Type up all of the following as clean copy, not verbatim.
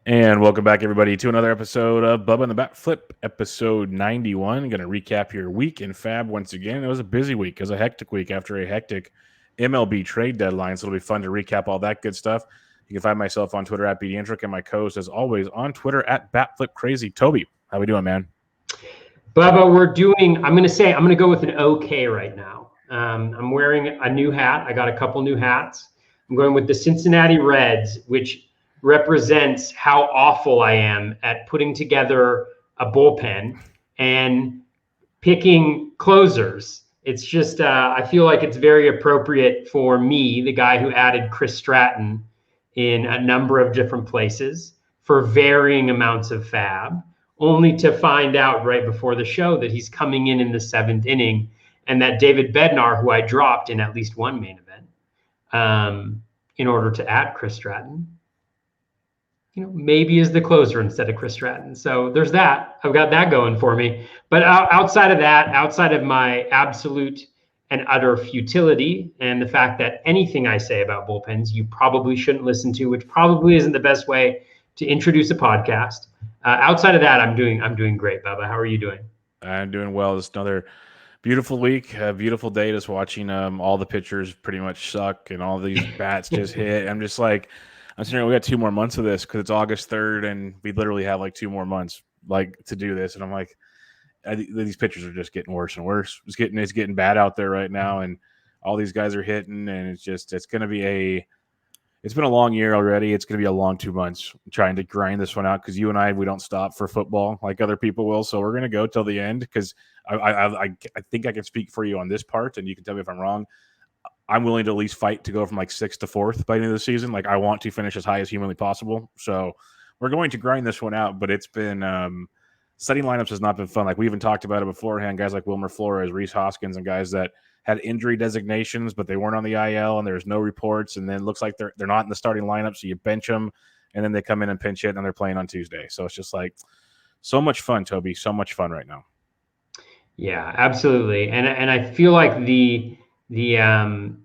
And welcome back, everybody, to another episode of Bubba and the BatFlip, episode 91. Going to recap your week in FAAB once again. It was a busy week. It was a hectic week after a hectic MLB trade deadline, so it'll be fun to recap all that good stuff. You can find myself on Twitter at BDentric and my co-host, as always, on Twitter at BatFlipCrazy. Toby, how we doing, man? Bubba, I'm going to go with an okay right now. I'm wearing a new hat. I got a couple new hats. I'm going with the Cincinnati Reds, which represents how awful I am at putting together a bullpen and picking closers. It's just, I feel like it's very appropriate for me, the guy who added Chris Stratton in a number of different places for varying amounts of FAAB, only to find out right before the show that he's coming in the seventh inning, and that David Bednar, who I dropped in at least one main event, in order to add Chris Stratton, maybe is the closer instead of Chris Stratton. So there's that. I've got that going for me. But outside of that, outside of my absolute and utter futility and the fact that anything I say about bullpens you probably shouldn't listen to, which probably isn't the best way to introduce a podcast. Outside of that, I'm doing great, Bubba. How are you doing? I'm doing well. It's another beautiful week, a beautiful day. Just watching all the pitchers pretty much suck and all these bats just hit. I'm just like, I'm saying we got 2 more months of this because it's August 3rd, and we literally have like 2 more months to do this. And I'm like, these pitchers are just getting worse and worse. It's getting bad out there right now, and all these guys are hitting, and it's going to be it's been a long year already. It's going to be a long 2 months trying to grind this one out because you and I, we don't stop for football like other people will. So we're going to go till the end because I think I can speak for you on this part, and you can tell me if I'm wrong. I'm willing to at least fight to go from like 6th to 4th by the end of the season. Like I want to finish as high as humanly possible. So we're going to grind this one out, but it's been setting lineups has not been fun. Like we even talked about it beforehand, guys like Wilmer Flores, Reese Hoskins, and guys that had injury designations, but they weren't on the IL and there's no reports. And then it looks like they're not in the starting lineup. So you bench them and then they come in and pinch hit and they're playing on Tuesday. So it's just like so much fun, Toby, so much fun right now. Yeah, absolutely. And I feel like the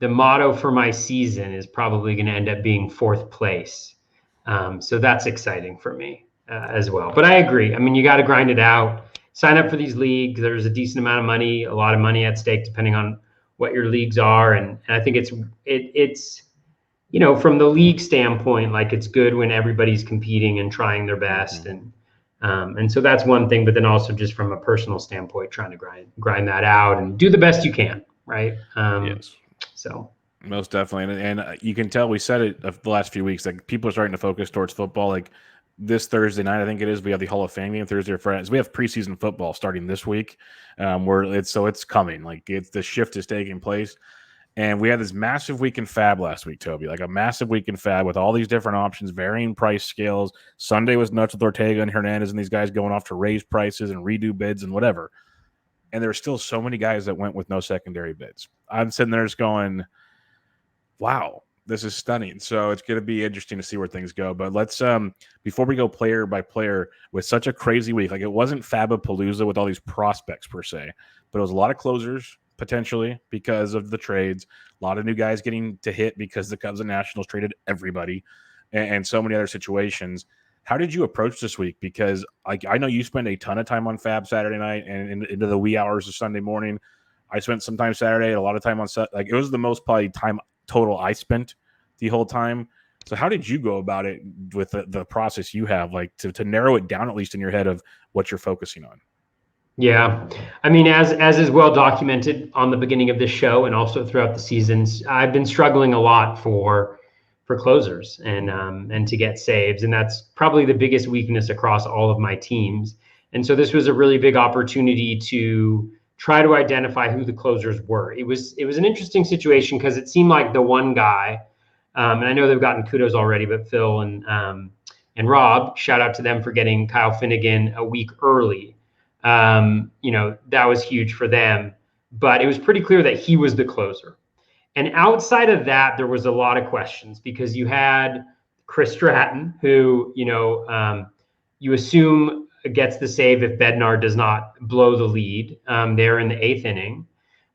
motto for my season is probably going to end up being 4th place. So that's exciting for me as well. But I agree. I mean, you got to grind it out. Sign up for these leagues. There's a decent amount of money, a lot of money at stake, depending on what your leagues are. And I think it's from the league standpoint, like it's good when everybody's competing and trying their best. And so that's one thing. But then also just from a personal standpoint, trying to grind that out and do the best you can. Right. Yes. So most definitely. And you can tell we said it the last few weeks, like people are starting to focus towards football. Like this Thursday night, I think it is, we have the Hall of Fame game Thursday or Friday. We have preseason football starting this week it's coming. Like the shift is taking place. And we had this massive week in FAAB last week, Toby, like a massive week in FAAB with all these different options, varying price scales. Sunday was nuts with Ortega and Hernandez and these guys going off to raise prices and redo bids and whatever. And there's still so many guys that went with no secondary bids. I'm sitting there just going, wow, this is stunning. So it's going to be interesting to see where things go. But let's, before we go player by player, with such a crazy week, like it wasn't Fabapalooza with all these prospects per se, but it was a lot of closers potentially because of the trades, a lot of new guys getting to hit because the Cubs and Nationals traded everybody and so many other situations. How did you approach this week? Because I know you spend a ton of time on FAAB Saturday night and into the wee hours of Sunday morning. I spent some time Saturday and a lot of time on like it was the most probably time total I spent the whole time. So how did you go about it with the process you have, like to narrow it down at least in your head of what you're focusing on? Yeah, I mean, as is well documented on the beginning of this show and also throughout the seasons, I've been struggling a lot for closers and to get saves, and that's probably the biggest weakness across all of my teams. And so this was a really big opportunity to try to identify who the closers were. It was an interesting situation because it seemed like the one guy, and I know they've gotten kudos already, but Phil and Rob, shout out to them for getting Kyle Finnegan a week early. That was huge for them, but it was pretty clear that he was the closer. And outside of that, there was a lot of questions because you had Chris Stratton, who, you assume gets the save if Bednar does not blow the lead there in the 8th inning,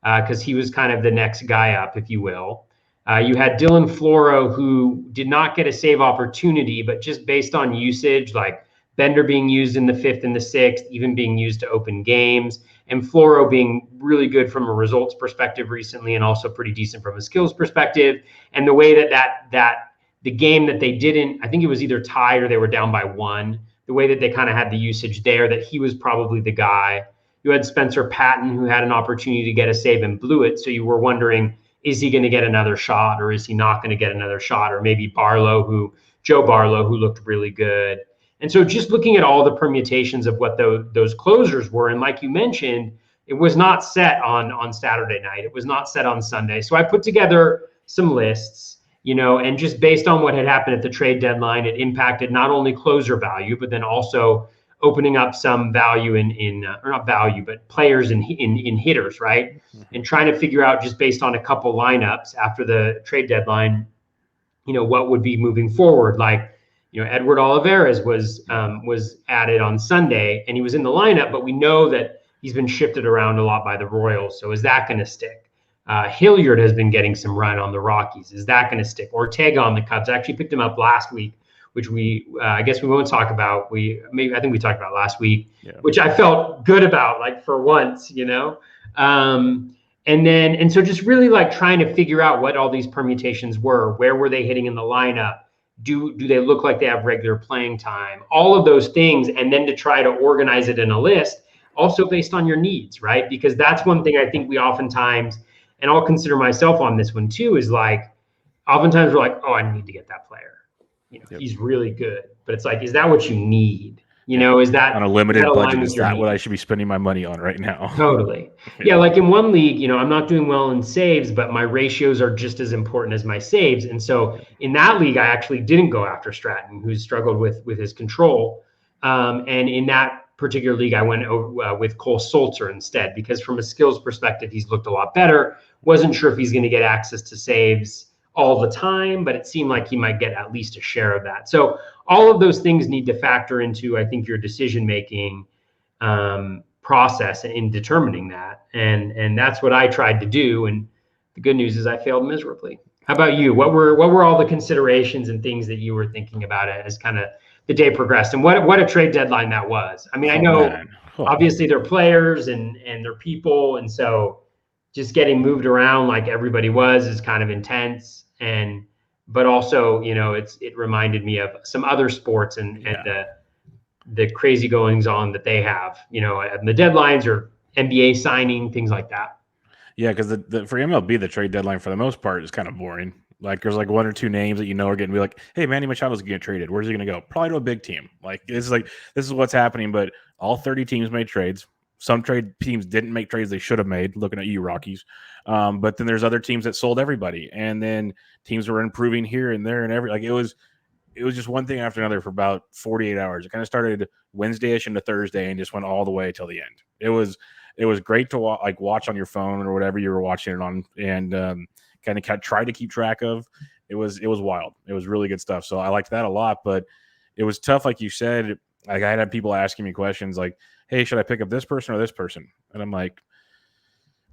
because he was kind of the next guy up, if you will. You had Dylan Floro, who did not get a save opportunity, but just based on usage, like Bender being used in the 5th and the 6th, even being used to open games, and Floro being really good from a results perspective recently, and also pretty decent from a skills perspective. And the way that the game that they didn't, I think it was either tied or they were down by 1. The way that they kind of had the usage there, that he was probably the guy. You had Spencer Patton, who had an opportunity to get a save and blew it. So you were wondering, is he going to get another shot, or is he not going to get another shot? Or maybe Joe Barlow, who looked really good. And so just looking at all the permutations of what those closers were, and like you mentioned, it was not set on Saturday night. It was not set on Sunday. So I put together some lists, and just based on what had happened at the trade deadline, it impacted not only closer value, but then also opening up some value or not value, but players in hitters, right? And trying to figure out, just based on a couple lineups after the trade deadline, what would be moving forward. Like, Edward Oliveiras was added on Sunday, and he was in the lineup, but we know that he's been shifted around a lot by the Royals. So is that going to stick? Hilliard has been getting some run on the Rockies. Is that going to stick? Ortega on the Cubs. I actually picked him up last week, which I guess we won't talk about. I think we talked about last week, which I felt good about, like, for once, and so just really like trying to figure out what all these permutations were. Where were they hitting in the lineup? Do they look like they have regular playing time? All of those things, and then to try to organize it in a list, also based on your needs, right? Because that's one thing I think we oftentimes, and I'll consider myself on this one too, is like, oftentimes we're like, oh, I need to get that player. He's really good. But it's like, is that what you need? Is that on a limited budget? Is that what I should be spending my money on right now? Totally. Yeah, like in one league, I'm not doing well in saves, but my ratios are just as important as my saves. And so in that league, I actually didn't go after Stratton, who's struggled with his control. And in that particular league, I went with Cole Sulcer instead, because from a skills perspective, he's looked a lot better. Wasn't sure if he's going to get access to saves all the time, but it seemed like he might get at least a share of that. So all of those things need to factor into, I think, your decision-making process in determining that. And that's what I tried to do. And the good news is I failed miserably. How about you? What were all the considerations and things that you were thinking about as kind of the day progressed, and what a trade deadline that was? I mean, I know obviously they're players and they're people. And so just getting moved around like everybody is kind of intense. But also, it reminded me of some other sports and the crazy goings on that they have, and the deadlines or NBA signing, things like that. Yeah, because for MLB, the trade deadline for the most part is kind of boring. Like, there's like 1 or 2 names that are getting to be like, hey, Manny Machado's getting traded. Where's he going to go? Probably to a big team. Like, this is what's happening. But all 30 teams made trades. Some trade teams didn't make trades they should have made, looking at you, Rockies. But then there's other teams that sold everybody. And then teams were improving here and there and it was just one thing after another for about 48 hours. It kind of started Wednesday-ish into Thursday and just went all the way till the end. It was great to watch on your phone or whatever you were watching it on, and kind of try to keep track of. It was wild. It was really good stuff. So I liked that a lot, but it was tough, like you said. Like, I had people asking me questions like, hey, should I pick up this person or this person? And I'm like,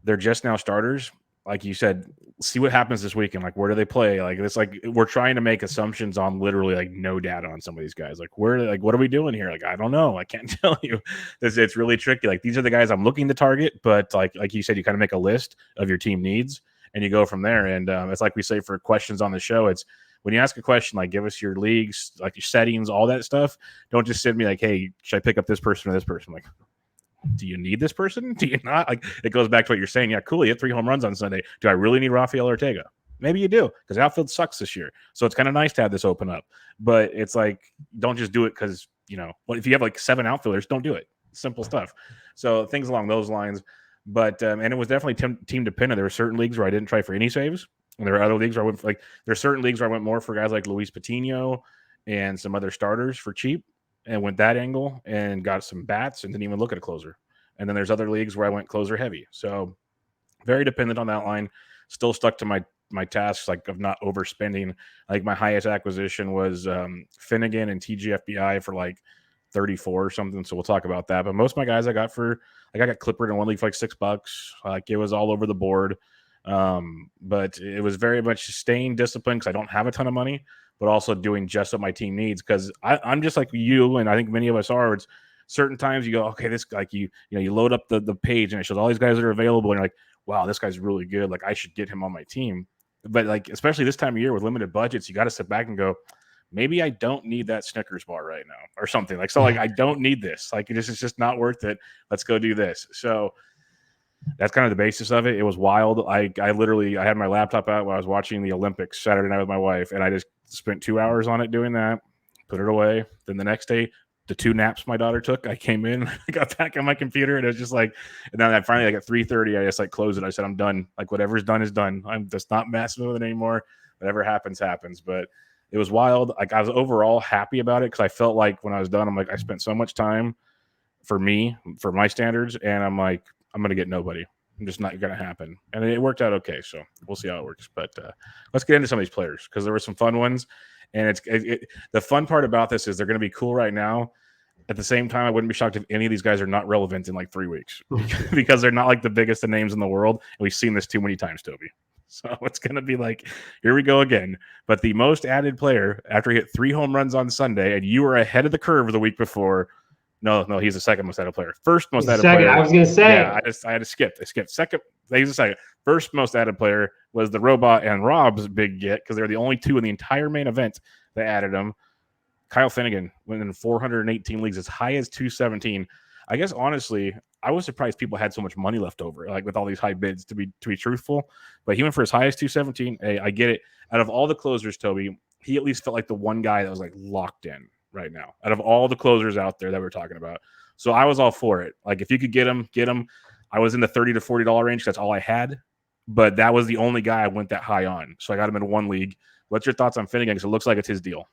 they're just now starters. Like you said, see what happens this weekend. Like, where do they play? Like, it's like we're trying to make assumptions on literally like no data on some of these guys. Like, what are we doing here? Like, I don't know. I can't tell you. It's really tricky. Like, these are the guys I'm looking to target, but like you said, you kind of make a list of your team needs and you go from there. And it's like we say for questions on the show, it's when you ask a question, like, give us your leagues, like your settings, all that stuff. Don't just send me like, hey, should I pick up this person or this person? Like, do you need this person? Do you not? Like, it goes back to what you're saying. Yeah, cool. He hit 3 home runs on Sunday. Do I really need Rafael Ortega? Maybe you do, because the outfield sucks this year. So it's kind of nice to have this open up. But it's like, don't just do it because, if you have like 7 outfielders, don't do it. Simple stuff. So things along those lines. But and it was definitely team dependent. There were certain leagues where I didn't try for any saves. And there are other leagues where I went there's certain leagues where I went more for guys like Luis Patino and some other starters for cheap, and went that angle and got some bats and didn't even look at a closer. And then there's other leagues where I went closer heavy. So very dependent on that line. Still stuck to my tasks, like, of not overspending. Like, my highest acquisition was Finnegan and TGFBI for like 34 or something. So we'll talk about that. But most of my guys I got Clifford in one league for like $6. Like, it was all over the board. But it was very much staying disciplined because I don't have a ton of money, but also doing just what my team needs. Because I'm just like you, and I think many of us are. It's certain times you go, okay, this like you load up the page and it shows all these guys that are available, and you're like, wow, this guy's really good. Like I should get him on my team. But like especially this time of year with limited budgets, you got to sit back and go, maybe I don't need that Snickers bar right now or something. Like so, like I don't need this. Like this is just not worth it. Let's go do this. So that's kind of the basis of it. It was wild. I literally I had my laptop out while I was watching the Olympics Saturday night with my wife, and I just spent 2 hours on it doing that, put it away. Then the next day, the 2 naps my daughter took, I came in, I got back on my computer, and it was just like, and then I finally like at 3:30, I just like closed it. I said, I'm done. Like whatever's done is done. I'm just not messing with it anymore. Whatever happens, happens. But it was wild. Like I was overall happy about it because I felt like when I was done, I'm like, I spent so much time for me, for my standards, and I'm like, I'm gonna get nobody. I'm just not gonna happen. And it worked out okay. So we'll see how it works. But let's get into some of these players because there were some fun ones. And the fun part about this is they're going to be cool right now. At the same time, I wouldn't be shocked if any of these guys are not relevant in like 3 weeks because they're not like the biggest of names in the world. And we've seen this too many times, Toby. So it's going to be like, here we go again. But the most added player after he hit 3 home runs on Sunday, and you were ahead of the curve the week before. No, he's the second most added player. First most added player. I was going to say. Yeah, I had to skip. I skipped. Second, he's the second. First most added player was the Robot and Rob's big get because they're the only 2 in the entire main event that added him. Kyle Finnegan went in 418 leagues, as high as 217. I guess honestly, I was surprised people had so much money left over, like with all these high bids. To be truthful, but he went for as high as 217. Hey, I get it. Out of all the closers, Toby, he at least felt like the one guy that was like locked in right now. Out of all the closers out there that we're talking about, so I was all for it. Like if you could get him, get him. I was in the $30 to $40 range. That's all I had, but that was the only guy I went that high on. So I got him in 1 league. What's your thoughts on Finnegan? Because it looks like it's his deal.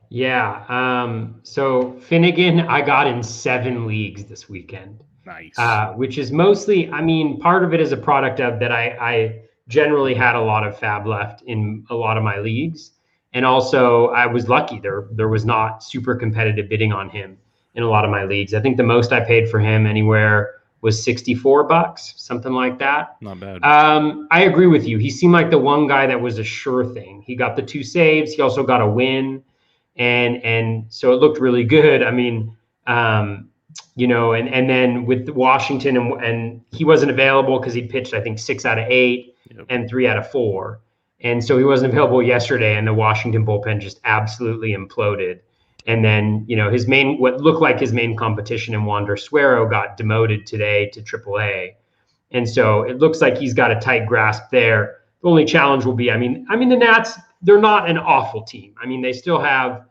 Yeah. So Finnegan, I got in 7 leagues this weekend. Nice. Which is mostly, I mean, part of it is a product of that I generally had a lot of FAAB left in a lot of my leagues. And also I was lucky there was not super competitive bidding on him in a lot of my leagues. I think the most I paid for him anywhere was $64, something like that. Not bad. I agree with you. He seemed like the one guy that was a sure thing. He got the 2 saves. He also got a win. And so it looked really good. I mean, and then with Washington and he wasn't available because he pitched, I think 6 out of 8 and 3 out of 4. And so he wasn't available yesterday, and the Washington bullpen just absolutely imploded. And then, what looked like his main competition in Wander Suero got demoted today to AAA. And so it looks like he's got a tight grasp there. The only challenge will be, I mean, the Nats, they're not an awful team. I mean, they still have,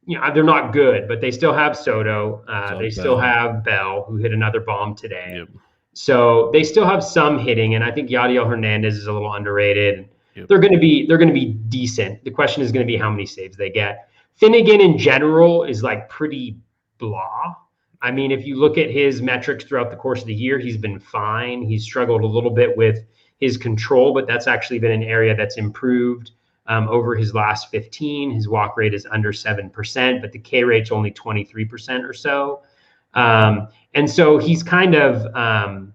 they're not good, but they still have Soto. They still have Bell, who hit another bomb today. Yep. So they still have some hitting, and I think Yadiel Hernandez is a little underrated. Yep. They're going to be decent. The question is going to be how many saves they get. Finnegan in general is like pretty blah. I mean, if you look at his metrics throughout the course of the year, he's been fine. He's struggled a little bit with his control, but that's actually been an area that's improved over his last 15. His walk rate is under 7%, but the K rate's only 23% or so. And so he's kind of fine.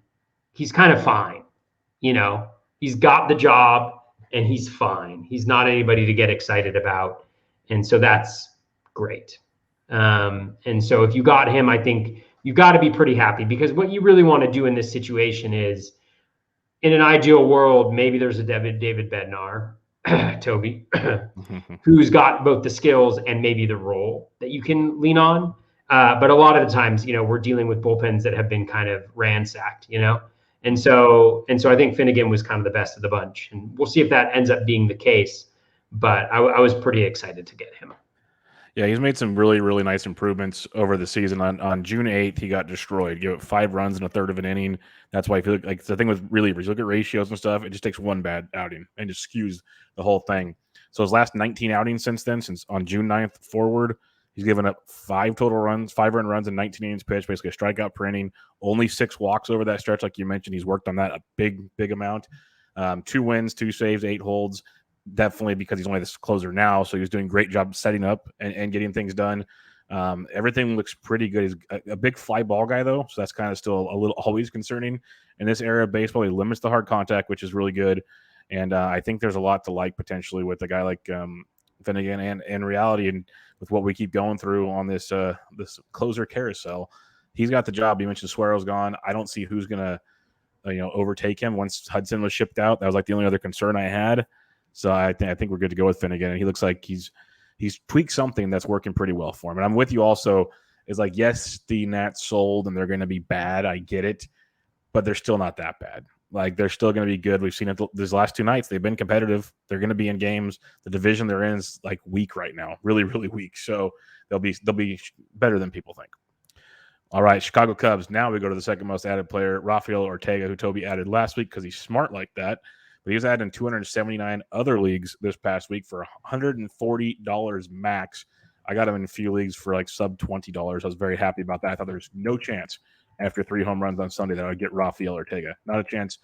He's got the job and he's fine. He's not anybody to get excited about. And so that's great. And so if you got him, I think you got to be pretty happy, because what you really want to do in this situation is, in an ideal world, maybe there's a David Bednar, Toby, who's got both the skills and maybe the role that you can lean on. But a lot of the times, we're dealing with bullpens that have been kind of ransacked, And so I think Finnegan was kind of the best of the bunch, and we'll see if that ends up being the case. But I was pretty excited to get him. Yeah, he's made some really, really nice improvements over the season. On June 8th, he got destroyed. Gave up 5 runs in a third of an inning. That's why I feel like the thing with relievers, you look at ratios and stuff, it just takes one bad outing and just skews the whole thing. So his last 19 outings since on June 9th forward, he's given up 5 total runs, 5 earned runs in 19 innings pitched, basically a strikeout per inning, only 6 walks over that stretch. Like you mentioned, he's worked on that a big, big amount. 2 wins, 2 saves, 8 holds. Definitely because he's only this closer now, so he was doing a great job setting up and getting things done. Everything looks pretty good. He's a big fly ball guy, though, so that's kind of still a little always concerning. In this era of baseball, he limits the hard contact, which is really good. And I think there's a lot to like potentially with a guy like Finnegan, and in reality, and with what we keep going through on this this closer carousel, he's got the job. You mentioned Suero's gone. I don't see who's gonna overtake him once Hudson was shipped out. That was like the only other concern I had. So I think we're good to go with Finnegan. And he looks like he's tweaked something that's working pretty well for him. And I'm with you also. Is like, yes, the Nats sold and they're going to be bad. I get it, but they're still not that bad. Like, they're still going to be good. We've seen it these last 2 nights. They've been competitive. They're going to be in games. The division they're in is like weak right now, really, really weak. So they'll be better than people think. All right, Chicago Cubs. Now we go to the second most added player, Rafael Ortega, who Toby added last week because he's smart like that. But he was added in 279 other leagues this past week for $140 max. I got him in a few leagues for like sub $20. I was very happy about that. I thought there was no chance after 3 home runs on Sunday that I would get Rafael Ortega. Not a chance.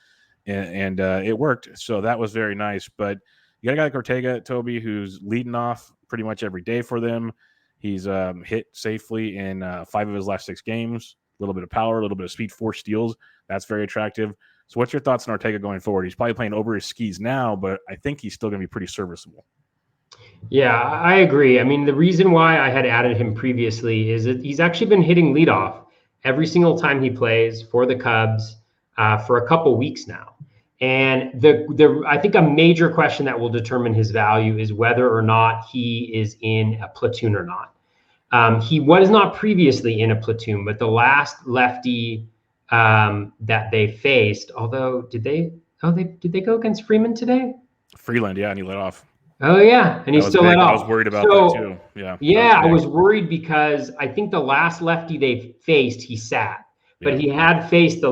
And it worked. So that was very nice. But you got a guy like Ortega, Toby, who's leading off pretty much every day for them. He's hit safely in 5 of his last 6 games. A little bit of power, a little bit of speed, 4 steals. That's very attractive. So what's your thoughts on Ortega going forward? He's probably playing over his skis now, but I think he's still going to be pretty serviceable. Yeah, I agree. I mean, the reason why I had added him previously is that he's actually been hitting leadoff every single time he plays for the Cubs for a couple weeks now. And I think a major question that will determine his value is whether or not he is in a platoon or not. He was not previously in a platoon, but the last lefty that they faced, although did they go against Freeman today? Freeland, yeah, and he let off. Oh yeah, and he still let off. I was worried about that too. Yeah, I was worried because I think the last lefty they faced, he sat, but he had faced the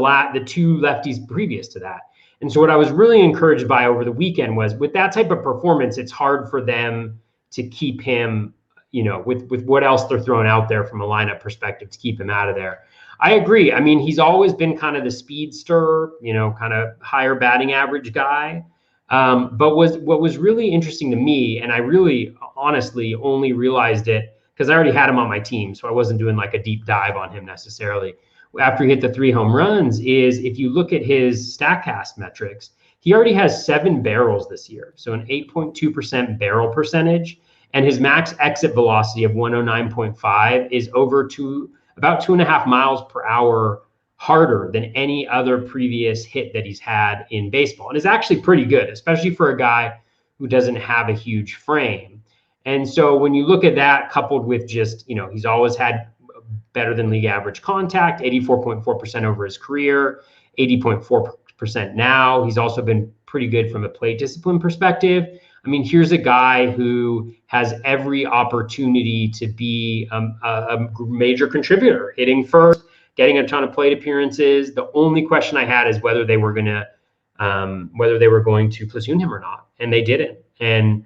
2 lefties previous to that. And so what I was really encouraged by over the weekend was with that type of performance, it's hard for them to keep him, with what else they're throwing out there from a lineup perspective, to keep him out of there. I agree. I mean, he's always been kind of the speedster, kind of higher batting average guy. But what was really interesting to me, and I really honestly only realized it because I already had him on my team, so I wasn't doing like a deep dive on him necessarily. After he hit the 3 home runs, is if you look at his StatCast metrics, he already has 7 barrels this year, so an 8.2% barrel percentage, and his max exit velocity of 109.5 is about 2.5 miles per hour harder than any other previous hit that he's had in baseball. And is actually pretty good, especially for a guy who doesn't have a huge frame. And so when you look at that coupled with just, he's always had better than league average contact, 84.4% over his career, 80.4% now. He's also been pretty good from a plate discipline perspective. I mean, here's a guy who has every opportunity to be a major contributor, hitting first, getting a ton of plate appearances. The only question I had is whether they were going to platoon him or not, and they didn't. And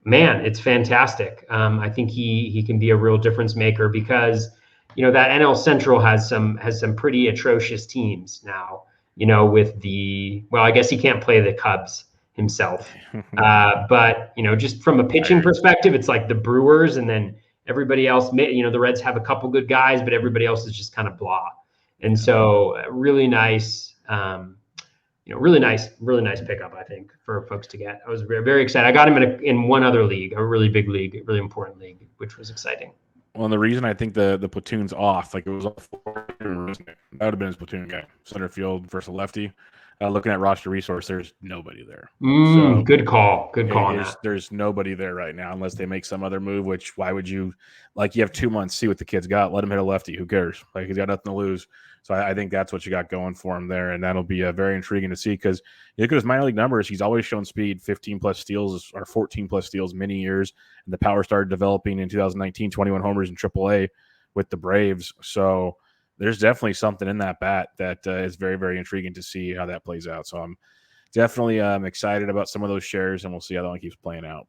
man, it's fantastic. I think he can be a real difference maker because that NL Central has some pretty atrocious teams now. With I guess he can't play the Cubs himself, but just from a pitching perspective, it's like the Brewers, and then everybody else, the Reds have a couple good guys, but everybody else is just kind of blah. And so really nice, really nice pickup, I think, for folks to get. I was very, very excited. I got him in one other league, a really big league, a really important league, which was exciting. Well, and the reason I think the platoon's off, like it was off, that would have been his platoon guy, center field versus a lefty. Looking at roster resource, there's nobody there. So good call. Good call on that. There's nobody there right now unless they make some other move, which why would you – like you have 2 months, see what the kid's got. Let him hit a lefty. Who cares? Like he's got nothing to lose. So I think that's what you got going for him there, and that'll be very intriguing to see because you look at his minor league numbers, he's always shown speed, 15-plus steals or 14-plus steals many years, and the power started developing in 2019, 21 homers in AAA with the Braves. So – there's definitely something in that bat that is very, very intriguing to see how that plays out. So I'm definitely excited about some of those shares, and we'll see how that one keeps playing out.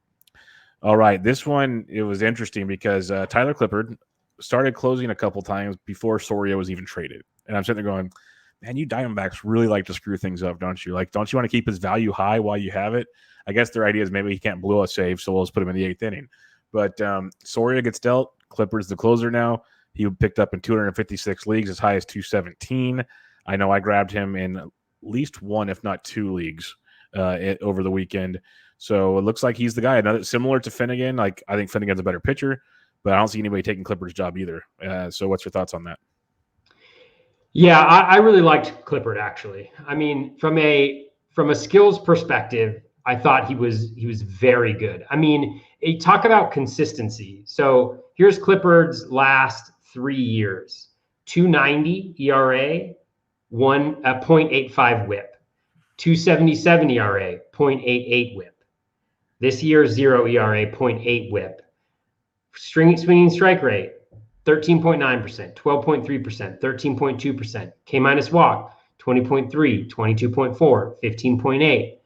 All right, this one, it was interesting because Tyler Clifford started closing a couple times before Soria was even traded. And I'm sitting there going, man, you Diamondbacks really like to screw things up, don't you? Like, don't you want to keep his value high while you have it? I guess their idea is maybe he can't blow a save, so we'll just put him in the 8th inning. But Soria gets dealt. Clippard's the closer now. He picked up in 256 leagues, as high as 217. I know I grabbed him in at least one, if not two leagues over the weekend. So it looks like he's the guy. Another similar to Finnegan. Like, I think Finnegan's a better pitcher, but I don't see anybody taking Clifford's job either. So what's your thoughts on that? Yeah, I really liked Clifford, actually. I mean, from a skills perspective, I thought he was very good. I mean, you talk about consistency. So here's Clifford's last 3 years: 2.90 ERA, 0.85 WHIP, 2.77 ERA, 0.88 WHIP. This year, 0 ERA, 0.8 WHIP. Swinging strike rate, 13.9%, 12.3%, 13.2%. K- walk, 20.3, 22.4, 15.8.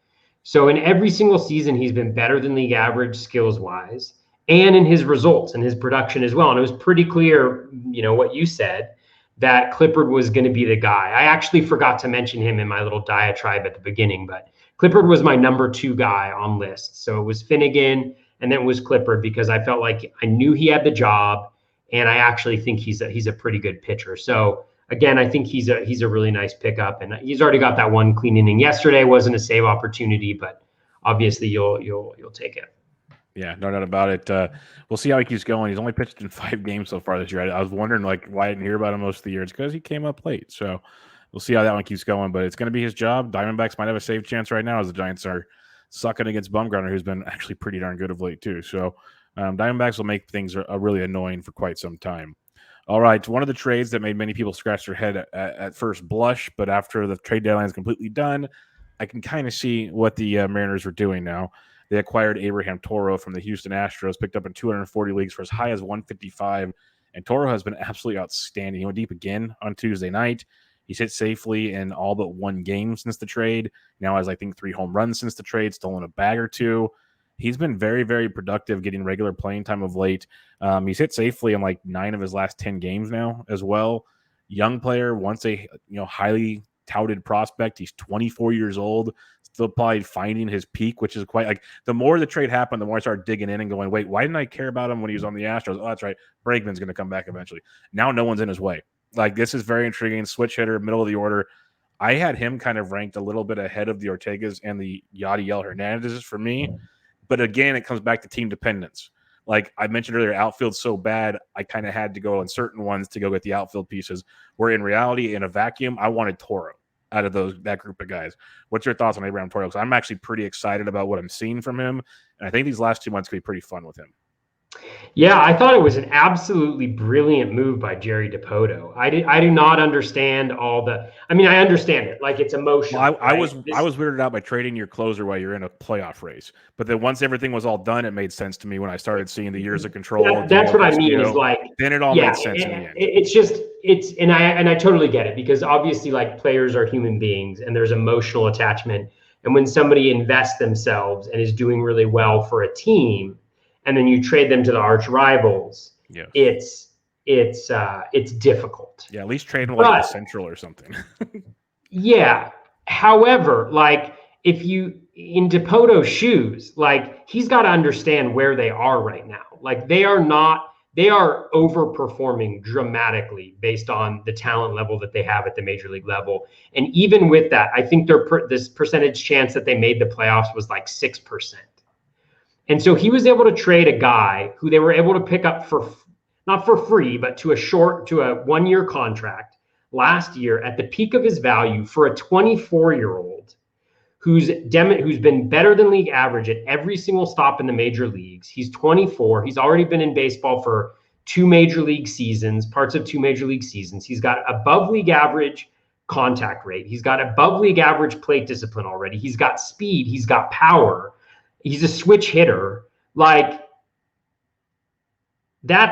So in every single season, he's been better than league average skills-wise, and in his results and his production as well. And it was pretty clear, what you said, that Clifford was going to be the guy. I actually forgot to mention him in my little diatribe at the beginning, but Clifford was my number 2 guy on lists. So it was Finnegan, and then it was Clifford, because I felt like I knew he had the job, and I actually think he's a pretty good pitcher. So again, I think he's a really nice pickup, and he's already got that one clean inning yesterday. Wasn't a save opportunity, but obviously you'll take it. Yeah, no doubt about it. We'll see how he keeps going. He's only pitched in 5 games so far this year. I was wondering why I didn't hear about him most of the year. It's because he came up late. So we'll see how that one keeps going. But it's going to be his job. Diamondbacks might have a save chance right now, as the Giants are sucking against Bumgarner, who's been actually pretty darn good of late too. So Diamondbacks will make things really annoying for quite some time. All right, one of the trades that made many people scratch their head at first blush, but after the trade deadline is completely done, I can kind of see what the Mariners are doing now. They acquired Abraham Toro from the Houston Astros, picked up in 240 leagues for as high as 155, and Toro has been absolutely outstanding. He went deep again on Tuesday night. He's hit safely in all but 1 game since the trade. Now has, I think, 3 home runs since the trade, stolen a bag or 2. He's been very, very productive, getting regular playing time of late. He's hit safely in 9 of his last 10 games now as well. Young player, once a highly touted prospect. He's 24 years old, still probably finding his peak, which is quite the more the trade happened, the more I started digging in and going, wait, why didn't I care about him when he was on the Astros? Oh, that's right. Bregman's going to come back eventually. Now no one's in his way. This is very intriguing. Switch hitter, middle of the order. I had him kind of ranked a little bit ahead of the Ortegas and the Yadiel Hernandez's for me. But again, it comes back to team dependence. Like I mentioned earlier, outfield's so bad, I kind of had to go on certain ones to go get the outfield pieces, where in reality, in a vacuum, I wanted Toro out of that group of guys. What's your thoughts on Abraham Toro? Because I'm actually pretty excited about what I'm seeing from him, and I think these last 2 months could be pretty fun with him. Yeah, I thought it was an absolutely brilliant move by Jerry Dipoto. I do not understand all the. I mean, I understand it, it's emotional. Well, I was weirded out by trading your closer while you're in a playoff race. But then once everything was all done, it made sense to me when I started seeing the years of control. That's what I mean. Is then it all made sense in the end. And I totally get it, because obviously players are human beings and there's emotional attachment. And when somebody invests themselves and is doing really well for a team, and then you trade them to the arch rivals, it's difficult. Yeah, at least trade them the Central or something. Yeah. However, if you in Dipoto's shoes, he's got to understand where they are right now. They are overperforming dramatically based on the talent level that they have at the major league level. And even with that, I think this percentage chance that they made the playoffs was 6%. And so he was able to trade a guy who they were able to pick up not for free, but to a 1-year contract last year at the peak of his value for a 24-year-old who's been better than league average at every single stop in the major leagues. He's 24. He's already been in baseball for 2 major league seasons, parts of 2 major league seasons. He's got above league average contact rate. He's got above league average plate discipline already. He's got speed. He's got power. He's a switch hitter. That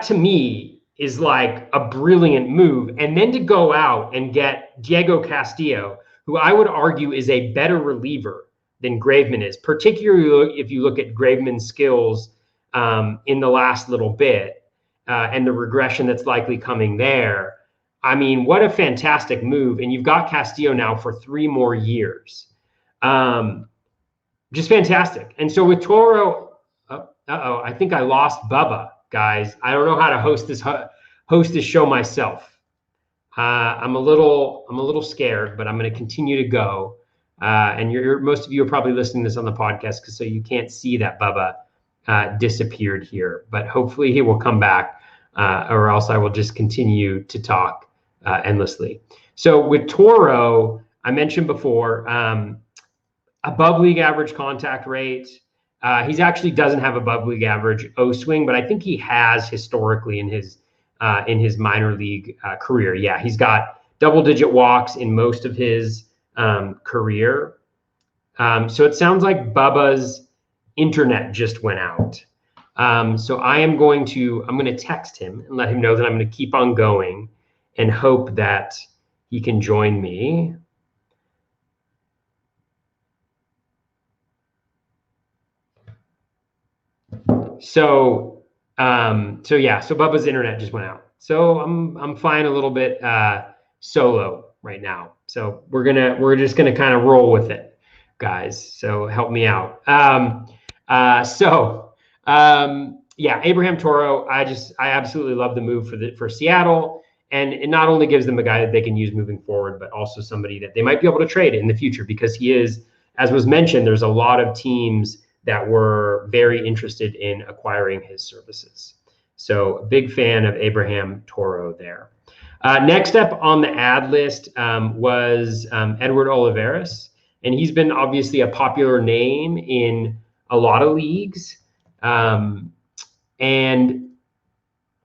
to me is a brilliant move. And then to go out and get Diego Castillo, who I would argue is a better reliever than Graveman is, particularly if you look at Graveman's skills in the last little bit and the regression that's likely coming there. I mean, what a fantastic move. And you've got Castillo now for 3 more years. Just fantastic. And so with Toro, I think I lost Bubba. guys. I don't know how to host this show myself. I'm a little scared, but I'm going to continue to go. And most of you are probably listening to this on the podcast, so you can't see that Bubba disappeared here. But hopefully he will come back, or else I will just continue to talk endlessly. So with Toro, I mentioned before, above league average contact rate. He's actually doesn't have above league average O swing, but I think he has historically in his minor league career. Yeah, he's got double-digit walks in most of his career. So it sounds like Bubba's internet just went out. So I'm going to text him and let him know that I'm going to keep on going and hope that he can join me. So Bubba's internet just went out. So I'm flying a little bit solo right now. So we're just gonna kind of roll with it, guys. So help me out. Abraham Toro. I absolutely love the move for Seattle, and it not only gives them a guy that they can use moving forward, but also somebody that they might be able to trade in the future, because he is, as was mentioned, there's a lot of teams that were very interested in acquiring his services. So a big fan of Abraham Toro there. Next up on the ad list was Edward Oliveiras, and he's been obviously a popular name in a lot of leagues. But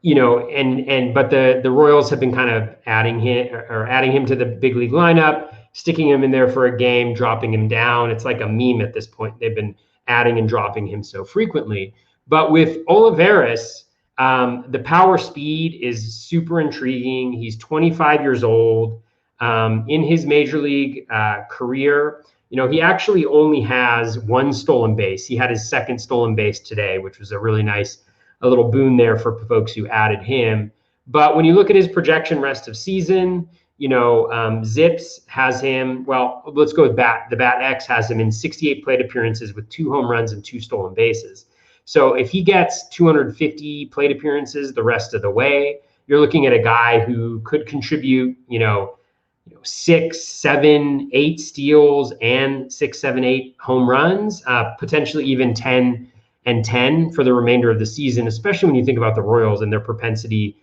the Royals have been kind of adding him to the big league lineup, sticking him in there for a game, dropping him down. It's like a meme at this point. They've been adding and dropping him so frequently. But with Oliveiras, the power speed is super intriguing. He's 25 years old. In his major league career, he actually only has one stolen base. He had his second stolen base today, which was a really nice, a little boon there for folks who added him. But when you look at his projection rest of season, Zips has him, well, let's go with the BatX has him in 68 plate appearances with 2 home runs and 2 stolen bases. So if he gets 250 plate appearances the rest of the way, you're looking at a guy who could contribute, 6, 7, 8 steals and 6, 7, 8 home runs, potentially even 10 and 10 for the remainder of the season, especially when you think about the Royals and their propensity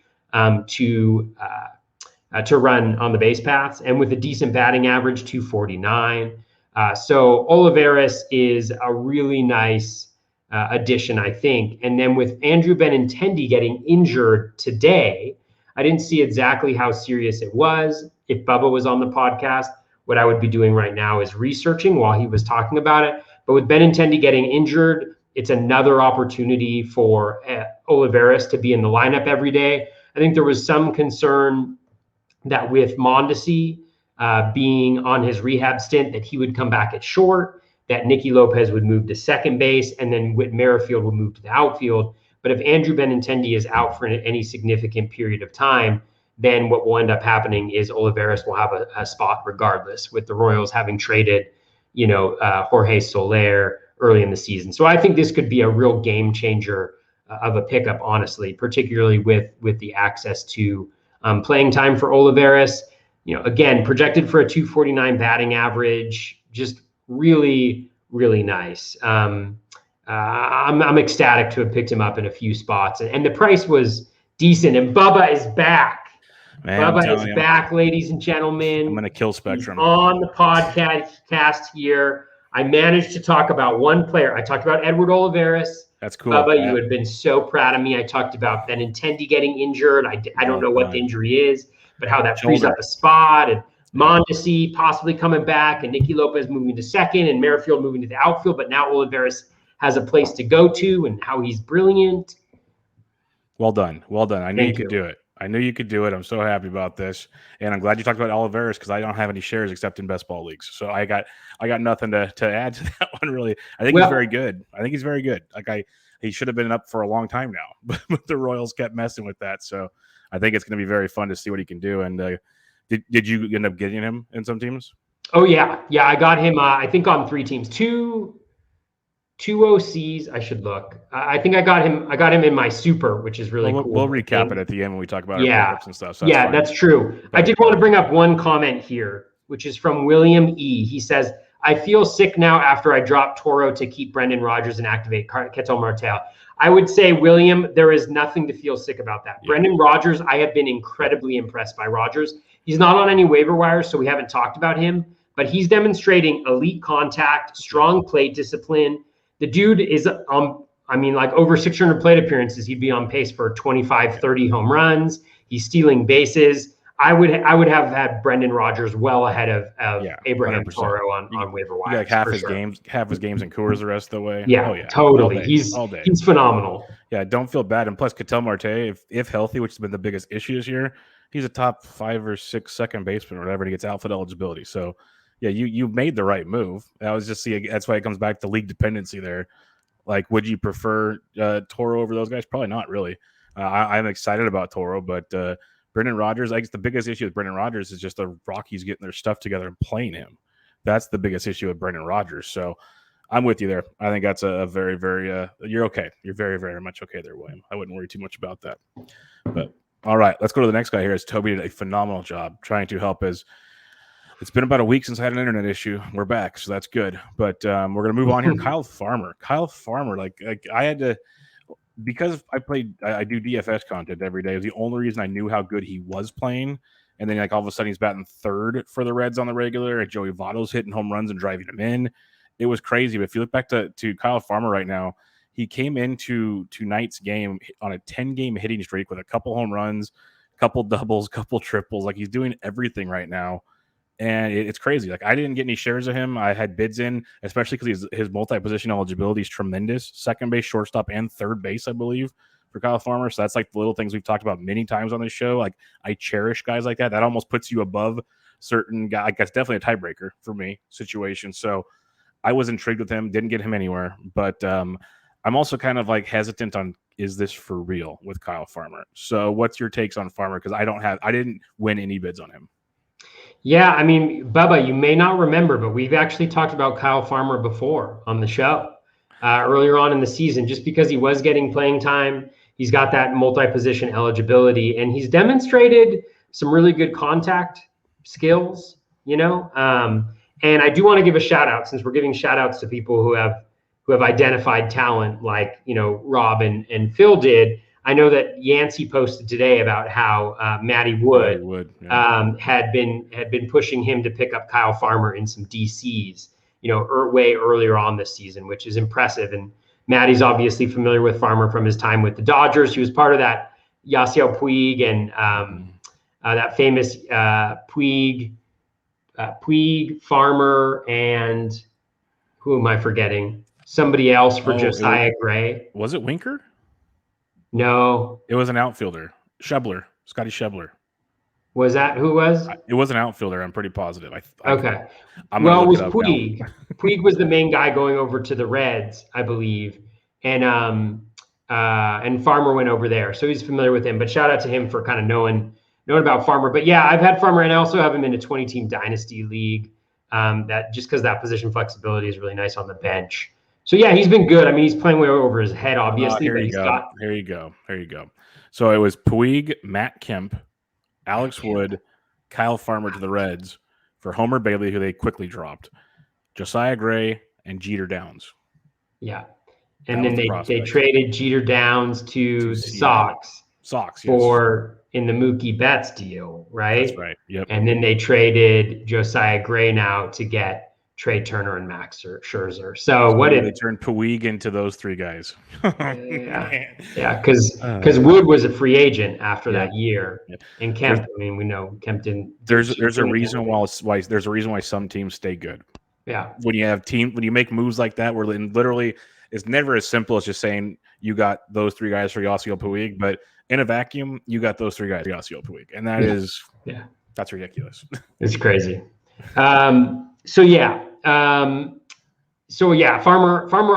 to run on the base paths, and with a decent batting average, 249. So Oliveiras is a really nice addition, I think. And then with Andrew Benintendi getting injured today, I didn't see exactly how serious it was. If Bubba was on the podcast, what I would be doing right now is researching while he was talking about it. But with Benintendi getting injured, it's another opportunity for Oliveiras to be in the lineup every day. I think there was some concern that with Mondesi being on his rehab stint, that he would come back at short, that Nicky Lopez would move to second base, and then Whit Merrifield would move to the outfield. But if Andrew Benintendi is out for any significant period of time, then what will end up happening is Oliveiras will have a spot regardless, with the Royals having traded, Jorge Soler early in the season. So I think this could be a real game changer of a pickup, honestly, particularly with the access to playing time for Oliveiras. Again, projected for a 249 batting average, just really, really nice. I'm ecstatic to have picked him up in a few spots, and the price was decent. And Bubba is back. Man, Bubba is back, ladies and gentlemen. I'm gonna kill Spectrum. He's on the podcast here. I managed to talk about one player. I talked about Edward Oliveiras. That's cool. Bubba, you had been so proud of me. I talked about Benintendi getting injured. I don't know what the injury is, but how that frees up a spot, and Mondesi possibly coming back, and Nicky Lopez moving to second, and Merrifield moving to the outfield. But now Oliveiras has a place to go to, and how he's brilliant. Well done. I knew you could do it. I'm so happy about this, and I'm glad you talked about Oliveiras, because I don't have any shares except in best ball leagues. So I got nothing to add to that one, really. I think he's very good. He should have been up for a long time now, but the Royals kept messing with that. So I think it's going to be very fun to see what he can do. And did you end up getting him in some teams? Oh yeah, I got him. I think on 3 teams. 2. 2 OCs. I should look. I think I got him in my super, which is really cool. We'll recap it at the end when we talk about our pickups and stuff. So that's true. I did want to bring up one comment here, which is from William E. He says, I feel sick now after I dropped Toro to keep Brendan Rodgers and activate Ketel Martel. I would say, William, there is nothing to feel sick about that. Yeah. Brendan Rodgers, I have been incredibly impressed by Rodgers. He's not on any waiver wires, so we haven't talked about him, but he's demonstrating elite contact, strong plate discipline. The dude is, like over 600 plate appearances. He'd be on pace for 25, 30 home runs. He's stealing bases. I would have had Brendan Rodgers well ahead of Abraham 100%. Toro on waiver wires. Like half his games in Coors the rest of the way. Yeah, totally. He's phenomenal. Yeah, don't feel bad. And plus, Ketel Marte, if healthy, which has been the biggest issue this year, he's a top 5 or 6 second baseman or whatever. And he gets outfield eligibility. So, yeah, you made the right move. That's why it comes back to league dependency there. Like, would you prefer Toro over those guys? Probably not really. I'm excited about Toro, but Brendan Rodgers, I guess the biggest issue with Brendan Rodgers is just the Rockies getting their stuff together and playing him. That's the biggest issue with Brendan Rodgers. So I'm with you there. I think that's a very, very you're okay. You're very, very much okay there, William. I wouldn't worry too much about that. But all right, let's go to the next guy here. As Toby did a phenomenal job trying to help as it's been about a week since I had an internet issue. We're back, so that's good. But we're gonna move on here. Kyle Farmer, like I had to. Because I do DFS content every day. It was the only reason I knew how good he was playing. And then, like, all of a sudden, he's batting third for the Reds on the regular. And Joey Votto's hitting home runs and driving him in. It was crazy. But if you look back to Kyle Farmer right now, he came into tonight's game on a 10-game hitting streak with a couple home runs, couple doubles, couple triples. Like, he's doing everything right now. And it's crazy. Like, I didn't get any shares of him. I had bids in, especially because his multi-position eligibility is tremendous. Second base, shortstop, and third base, I believe, for Kyle Farmer. So that's like the little things we've talked about many times on this show. Like, I cherish guys like that. That almost puts you above certain guys. Like, that's definitely a tiebreaker for me situation. So I was intrigued with him. Didn't get him anywhere. But I'm also kind of like hesitant on, is this for real with Kyle Farmer? So what's your takes on Farmer? Because I didn't win any bids on him. Yeah, I mean, Bubba, you may not remember, but we've actually talked about Kyle Farmer before on the show earlier on in the season, just because he was getting playing time. He's got that multi-position eligibility, and he's demonstrated some really good contact skills, and I do want to give a shout out, since we're giving shout outs to people who have identified talent like, Rob and Phil did. I know that Yancey posted today about how Matty Wood had been pushing him to pick up Kyle Farmer in some DCs, way earlier on this season, which is impressive. And Matty's obviously familiar with Farmer from his time with the Dodgers. He was part of that Yasiel Puig and that famous Puig, Farmer, and who am I forgetting? Somebody else for Josiah Gray. Was it Winker? No. It was an outfielder. Scotty Schebler. Was that who was? It was an outfielder. I'm pretty positive. Okay. It was Puig. Puig was the main guy going over to the Reds, I believe. And Farmer went over there. So he's familiar with him. But shout out to him for kind of knowing about Farmer. But yeah, I've had Farmer, and I also have him in a 20-team dynasty league. That just because that position flexibility is really nice on the bench. So yeah, he's been good. I mean, he's playing way over his head, obviously. Here you go. So it was Puig, Matt Kemp, Alex Wood, Kyle Farmer to the Reds for Homer Bailey, who they quickly dropped, Josiah Gray, and Jeter Downs. Yeah, and then they traded Jeter Downs to the Sox. For in the Mookie Betts deal, right? That's right. Yep. And then they traded Josiah Gray now to get Trey Turner and Max Scherzer. So what if they turned Puig into those three guys? Yeah, because Wood was a free agent after that year, and Kemp. I mean, we know Kemp didn't. There's a reason why there's a reason why some teams stay good. Yeah, when you make moves like that, where literally it's never as simple as just saying you got those three guys for Yasiel Puig, but in a vacuum, you got those three guys for Yasiel Puig, and that is that's ridiculous. It's crazy. Farmer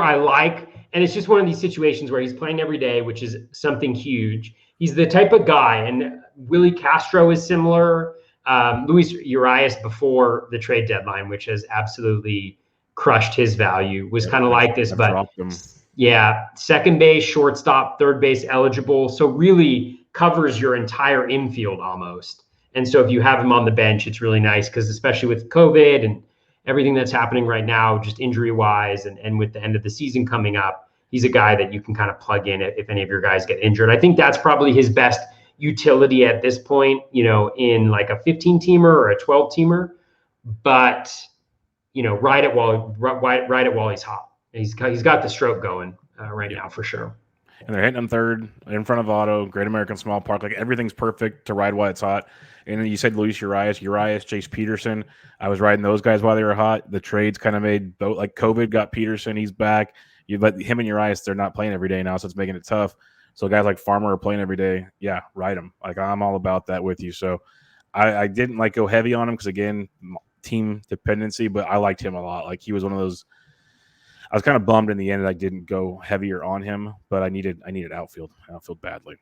I like, and it's just one of these situations where he's playing every day, which is something huge. He's the type of guy, and Willie Castro is similar. Luis Urias before the trade deadline, which has absolutely crushed his value, was kind of like this, I've but dropped him. yeah, second base, shortstop, third base eligible. So really covers your entire infield almost. And so if you have him on the bench, it's really nice because especially with COVID and everything that's happening right now, just injury wise, and with the end of the season coming up, he's a guy that you can kind of plug in if any of your guys get injured. I think that's probably his best utility at this point, in like a 15-teamer or a 12-teamer. But ride it while he's hot. He's got the stroke going right now for sure. And they're hitting him third in front of Otto, Great American Small Park. Like everything's perfect to ride while it's hot. And then you said Luis Urias, Chase Peterson. I was riding those guys while they were hot. The trades kind of made both. Like COVID got Peterson, he's back. You let him and Urias, they're not playing every day now, so it's making it tough. So guys like Farmer are playing every day. Yeah, ride them. Like I'm all about that with you. So I didn't go heavy on him because again, team dependency, but I liked him a lot. Like he was one of those. I was kind of bummed in the end that I didn't go heavier on him, but I needed outfield badly.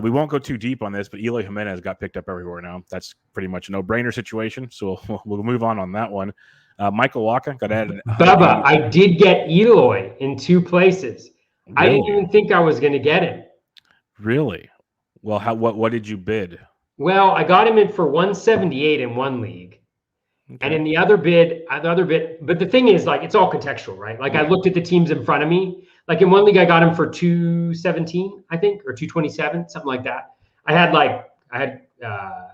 We won't go too deep on this, but Eloy Jimenez got picked up everywhere now. That's pretty much a no-brainer situation, so we'll move on that one. Michael Wacha got added. Bubba, I did get Eloy in 2 places. Really? I didn't even think I was going to get him. Really? Well, what did you bid? Well, I got him in for 178 in one league. Okay. And in the other bid, but the thing is, it's all contextual, right? Like, I looked at the teams in front of me. Like, in one league, I got him for 217, I think, or 227, something like that. I had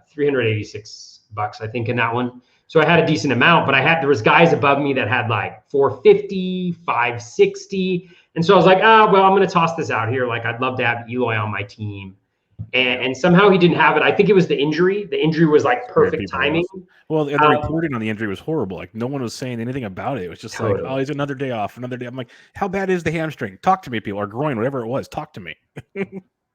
386 bucks, I think, in that one. So I had a decent amount, but there was guys above me that had 450, 560. And so I was like, well, I'm going to toss this out here. Like, I'd love to have Eloy on my team. And somehow he didn't have it. I think it was the injury. The injury was perfect timing. Well, the reporting on the injury was horrible. Like no one was saying anything about it. It was just totally. Oh, he's another day off, another day. I'm like, how bad is the hamstring? Talk to me, people, or groin, whatever it was. Talk to me.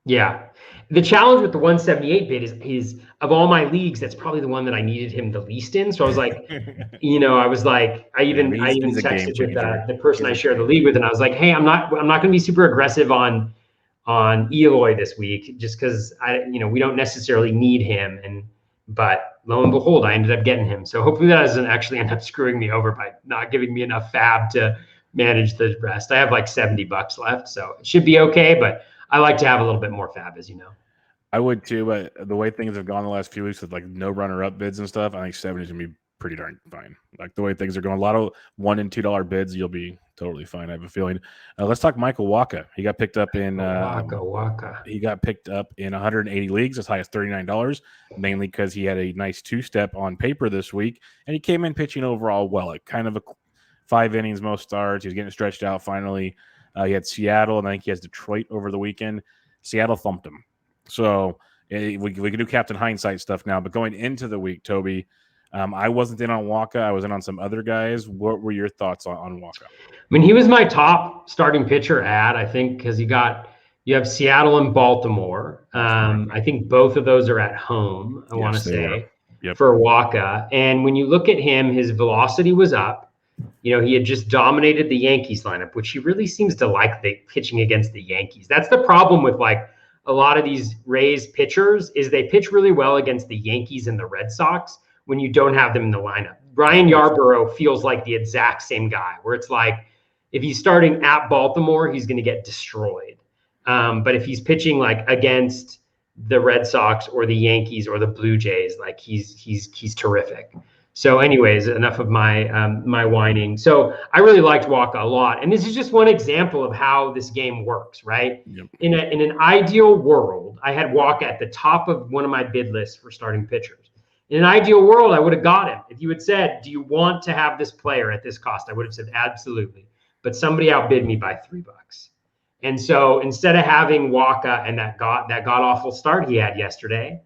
Yeah. The challenge with the 178 bid is of all my leagues, that's probably the one that I needed him the least in. So I was like, I even texted with the person I share the league with, and I was like, hey, I'm not going to be super aggressive on Eloy this week, just because we don't necessarily need him. But lo and behold, I ended up getting him. So hopefully that doesn't actually end up screwing me over by not giving me enough FAAB to manage the rest. I have $70 left, so it should be okay. But I like to have a little bit more FAAB, as you know. I would too, but the way things have gone the last few weeks with no runner-up bids and stuff, I think 70 is gonna be pretty darn fine. Like the way things are going, a lot of $1 and $2 bids, you'll be totally fine. I have a feeling. Let's talk Michael Wacha. He got picked up in Wacha. He got picked up in 180 leagues, as high as $39, mainly because he had a nice 2-step on paper this week, and he came in pitching overall well. Like kind of a 5 innings, most starts. He was getting stretched out finally. He had Seattle, and I think he has Detroit over the weekend. Seattle thumped him. So we can do Captain Hindsight stuff now, but going into the week, Toby, I wasn't in on Wacha. I was in on some other guys. What were your thoughts on Wacha? I mean, he was my top starting pitcher I think, because you have Seattle and Baltimore. I think both of those are at home, I want to say, for Wacha. And when you look at him, his velocity was up. He had just dominated the Yankees lineup, which he really seems to like the pitching against the Yankees. That's the problem with a lot of these Rays pitchers is they pitch really well against the Yankees and the Red Sox when you don't have them in the lineup. Brian Yarborough feels like the exact same guy, where it's if he's starting at Baltimore, he's going to get destroyed. But if he's pitching against the Red Sox or the Yankees or the Blue Jays, he's terrific. So anyways, enough of my whining. So I really liked Wacha a lot. And this is just one example of how this game works, right? Yep. In an ideal world, I had Wacha at the top of one of my bid lists for starting pitchers. In an ideal world, I would have got him. If you had said, do you want to have this player at this cost? I would have said, absolutely. But somebody outbid me by $3. And so instead of having Wacha and that god-awful start he had yesterday,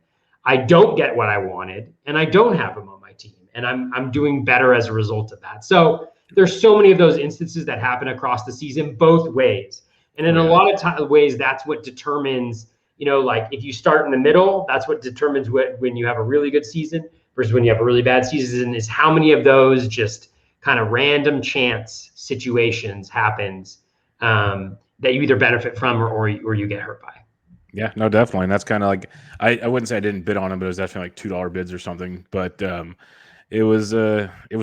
I don't get what I wanted, and I don't have him on my team. And I'm doing better as a result of that. So there's so many of those instances that happen across the season both ways. And in a lot of ways, that's what determines, if you start in the middle, that's what determines when you have a really good season versus when you have a really bad season, is how many of those just kind of random chance situations happens that you either benefit from or you get hurt by. Yeah, no, definitely. And that's kind of I wouldn't say I didn't bid on him, but it was definitely $2 bids or something. But it was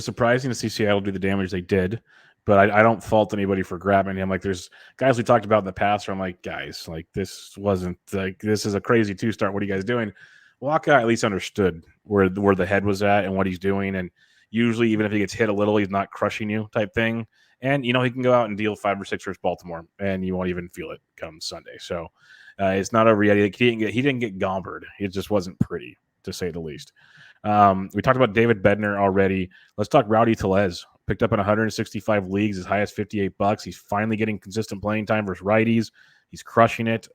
surprising to see Seattle do the damage they did, but I don't fault anybody for grabbing him. Like there's guys we talked about in the past where I'm like, guys, like this wasn't like this is a crazy 2-start. What are you guys doing? Waka at least understood where the head was at and what he's doing, and usually even if he gets hit a little, he's not crushing you type thing. And he can go out and deal 5 or 6 versus Baltimore, and you won't even feel it come Sunday. So it's not over yet. He didn't get gombered. It just wasn't pretty, to say the least. We talked about David Bednar already. Let's talk Rowdy Tolez. Picked up in 165 leagues, as high as $58. He's finally getting consistent playing time versus righties. He's crushing it.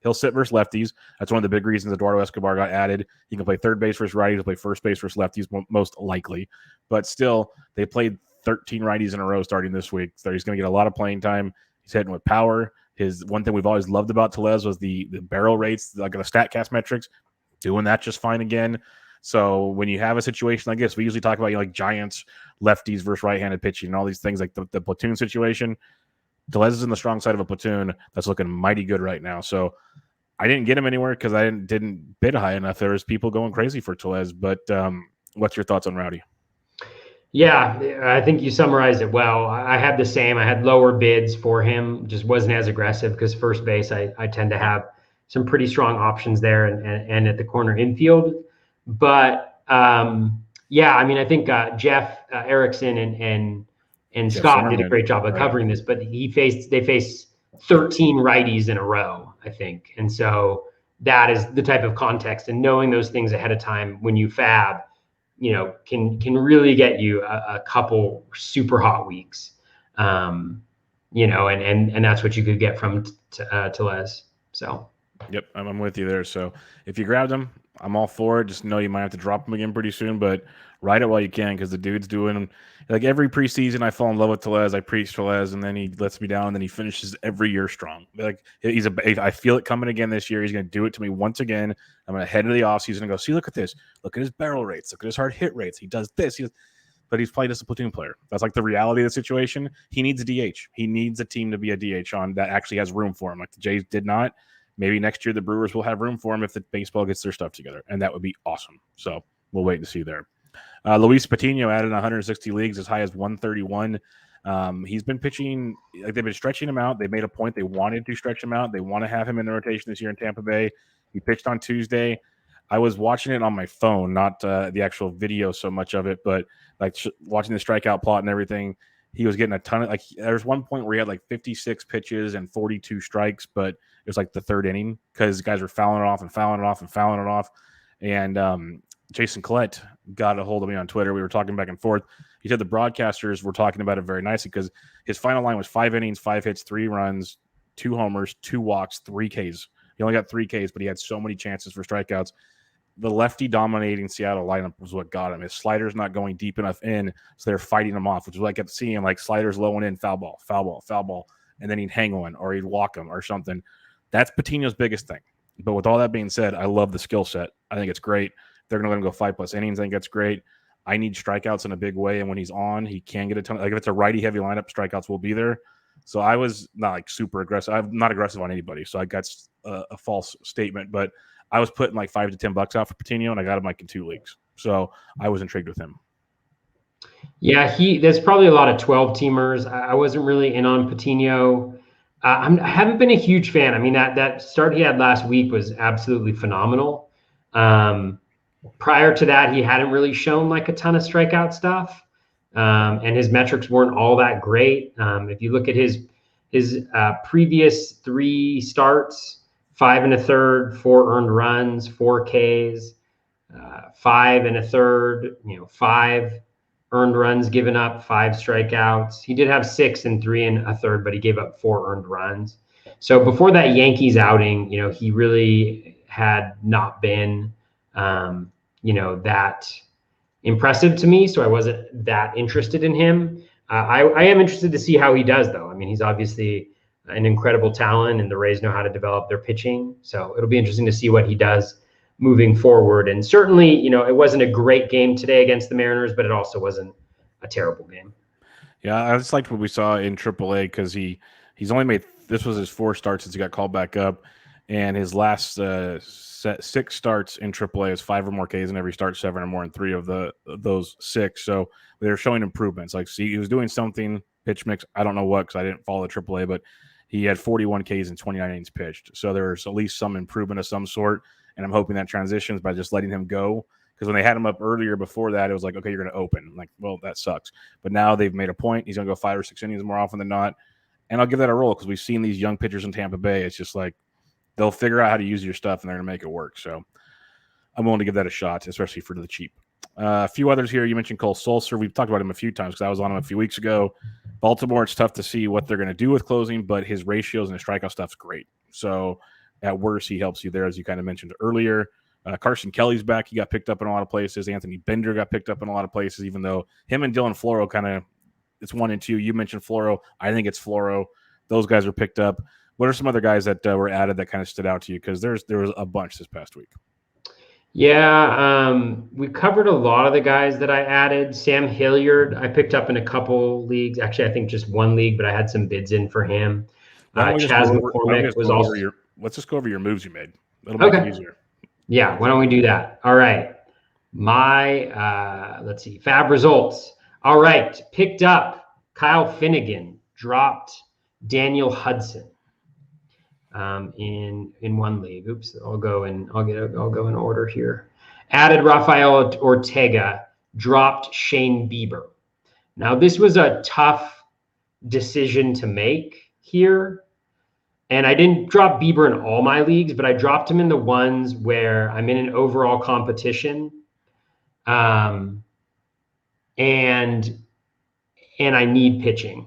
He'll sit versus lefties. That's one of the big reasons Eduardo Escobar got added. He can play third base versus righties. He'll play first base versus lefties, most likely. But still, they played 13 righties in a row starting this week. So he's going to get a lot of playing time. He's hitting with power. His one thing we've always loved about Tolez was the barrel rates, like the StatCast metrics, doing that just fine again. So when you have a situation like this, we usually talk about like Giants, lefties versus right-handed pitching and all these things like the platoon situation. Tolez is in the strong side of a platoon that's looking mighty good right now. So I didn't get him anywhere because I didn't bid high enough. There was people going crazy for Tolez. But what's your thoughts on Rowdy? Yeah, I think you summarized it well. I had the same. I had lower bids for him, just wasn't as aggressive because first base, I tend to have some pretty strong options there and at the corner infield. But yeah, I mean, I think Jeff Erickson and Scott did a great job of covering this, but they faced 13 righties in a row, I think. And so that is the type of context, and knowing those things ahead of time when you FAAB, can really get you a couple super hot weeks. And that's what you could get from Tolez. So. Yep, I'm with you there. So if you grabbed him, I'm all for it. Just know you might have to drop him again pretty soon, but ride it while you can because the dude's doing like every preseason. I fall in love with Tolez. I preach Tolez, and then he lets me down, and then he finishes every year strong. Like I feel it coming again this year. He's going to do it to me once again. I'm going to head into the offseason and go, see, look at this. Look at his barrel rates. Look at his hard hit rates. He does this. But he's played as a platoon player. That's like the reality of the situation. He needs a DH. He needs a team to be a DH on that actually has room for him. Like the Jays did not. Maybe next year the Brewers will have room for him if the baseball gets their stuff together, and that would be awesome. So we'll wait and see there. Luis Patino added 160 leagues, as high as 131. He's been pitching, like they've been stretching him out. They made a point they wanted to stretch him out. They want to have him in the rotation this year in Tampa Bay. He pitched on Tuesday. I was watching it on my phone, not the actual video so much of it, but like watching the strikeout plot and everything. He was getting a ton of there's one point where he had like 56 pitches and 42 strikes, but it was like the third inning because guys were fouling it off and fouling it off and fouling it off. And Jason Collette got a hold of me on Twitter. We were talking back and forth. He said the broadcasters were talking about it very nicely because his final line was 5 innings, 5 hits, 3 runs, 2 homers, 2 walks, 3 Ks. He only got 3 Ks, but he had so many chances for strikeouts. The lefty dominating Seattle lineup was what got him. His slider's not going deep enough in, so they're fighting him off, which is what I kept seeing, like sliders low and in, foul ball, foul ball, foul ball, and then he'd hang one or he'd walk him or something. That's Patino's biggest thing. But with all that being said, I love the skill set. I think it's great. They're going to let him go 5+ innings. I think that's great. I need strikeouts in a big way, and when he's on, he can get a ton. Like if it's a righty-heavy lineup, strikeouts will be there. So I was not like super aggressive. I'm not aggressive on anybody, so I got a false statement, but I was putting like $5 to $10 out for Patino, and I got him like in 2 leagues. So I was intrigued with him. Yeah, there's probably a lot of 12-teamers. I wasn't really in on Patino. I haven't been a huge fan. I mean, that start he had last week was absolutely phenomenal. Prior to that, he hadn't really shown like a ton of strikeout stuff, and his metrics weren't all that great. If you look at his previous 3 starts, 5 1/3, 4 earned runs, 4 Ks, 5 1/3, 5 earned runs given up, 5 strikeouts. He did have 6 and 3 1/3, but he gave up 4 earned runs. So before that Yankees outing, he really had not been, that impressive to me. So I wasn't that interested in him. I am interested to see how he does, though. I mean, he's obviously an incredible talent, and the Rays know how to develop their pitching. So it'll be interesting to see what he does moving forward. And certainly, it wasn't a great game today against the Mariners, but it also wasn't a terrible game. Yeah, I just liked what we saw in AAA because he's only made, this was his 4th start since he got called back up. And his last 6 starts in AAA is 5 or more Ks in every start, 7 or more in 3 of those 6. So they're showing improvements. Like, see, he was doing something pitch mix. I don't know what, because I didn't follow the AAA, but he had 41 Ks and 29 innings pitched. So there's at least some improvement of some sort. And I'm hoping that transitions by just letting him go. Because when they had him up earlier before that, it was like, okay, you're going to open. I'm like, well, that sucks. But now they've made a point. He's going to go 5 or 6 innings more often than not. And I'll give that a roll, because we've seen these young pitchers in Tampa Bay. It's just like, they'll figure out how to use your stuff, and they're going to make it work. So I'm willing to give that a shot, especially for the cheap. A few others here. You mentioned Cole Sulcer. We've talked about him a few times because I was on him a few weeks ago. Baltimore, it's tough to see what they're going to do with closing, but his ratios and his strikeout stuff's great. So at worst, he helps you there, as you kind of mentioned earlier. Carson Kelly's back. He got picked up in a lot of places. Anthony Bender got picked up in a lot of places, even though him and Dylan Floro kind of, it's 1 and 2. You mentioned Floro. I think it's Floro. Those guys were picked up. What are some other guys that were added that kind of stood out to you? Because there was a bunch this past week. Yeah, we covered a lot of the guys that I added. Sam Hilliard, I picked up in a couple leagues. Actually, I think just one league, but I had some bids in for him. Chaz McCormick was also. Let's just go over your moves you made. It'll make it easier. Yeah, why don't we do that? All right. My, let's see, FAAB results. All right, picked up Kyle Finnegan, dropped Daniel Hudson. In one league. Oops, I'll go in order here. Added Rafael Ortega, dropped Shane Bieber. Now this was a tough decision to make here. And I didn't drop Bieber in all my leagues, but I dropped him in the ones where I'm in an overall competition. And I need pitching.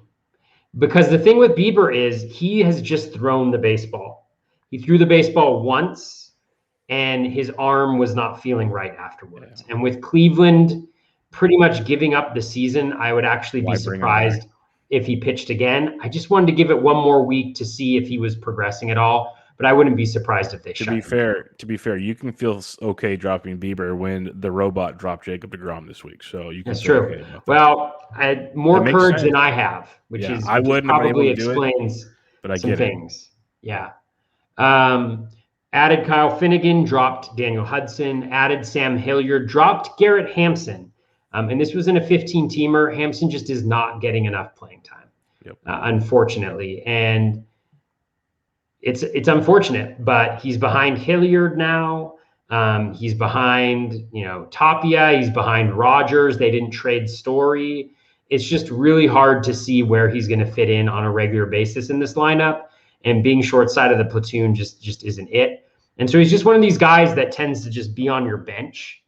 Because the thing with Bieber is he has just thrown the baseball. He threw the baseball once, and his arm was not feeling right afterwards. Yeah. And with Cleveland pretty much giving up the season, I would actually be surprised if he pitched again. I just wanted to give it one more week to see if he was progressing at all. But I wouldn't be surprised if they shut him. To be fair, you can feel okay dropping Bieber when the robot dropped Jacob deGrom this week. So you can. That's true. Okay about that. Well, I had more courage than I have, which probably explains some things. Yeah. Added Kyle Finnegan, dropped Daniel Hudson. Added Sam Hilliard, dropped Garrett Hampson. And this was in a 15-teamer. Hampson just is not getting enough playing time, unfortunately. And it's unfortunate, but he's behind Hilliard now. He's behind, Tapia. He's behind Rogers. They didn't trade Story. It's just really hard to see where he's going to fit in on a regular basis in this lineup. And being short side of the platoon just isn't it. And so he's just one of these guys that tends to just be on your bench.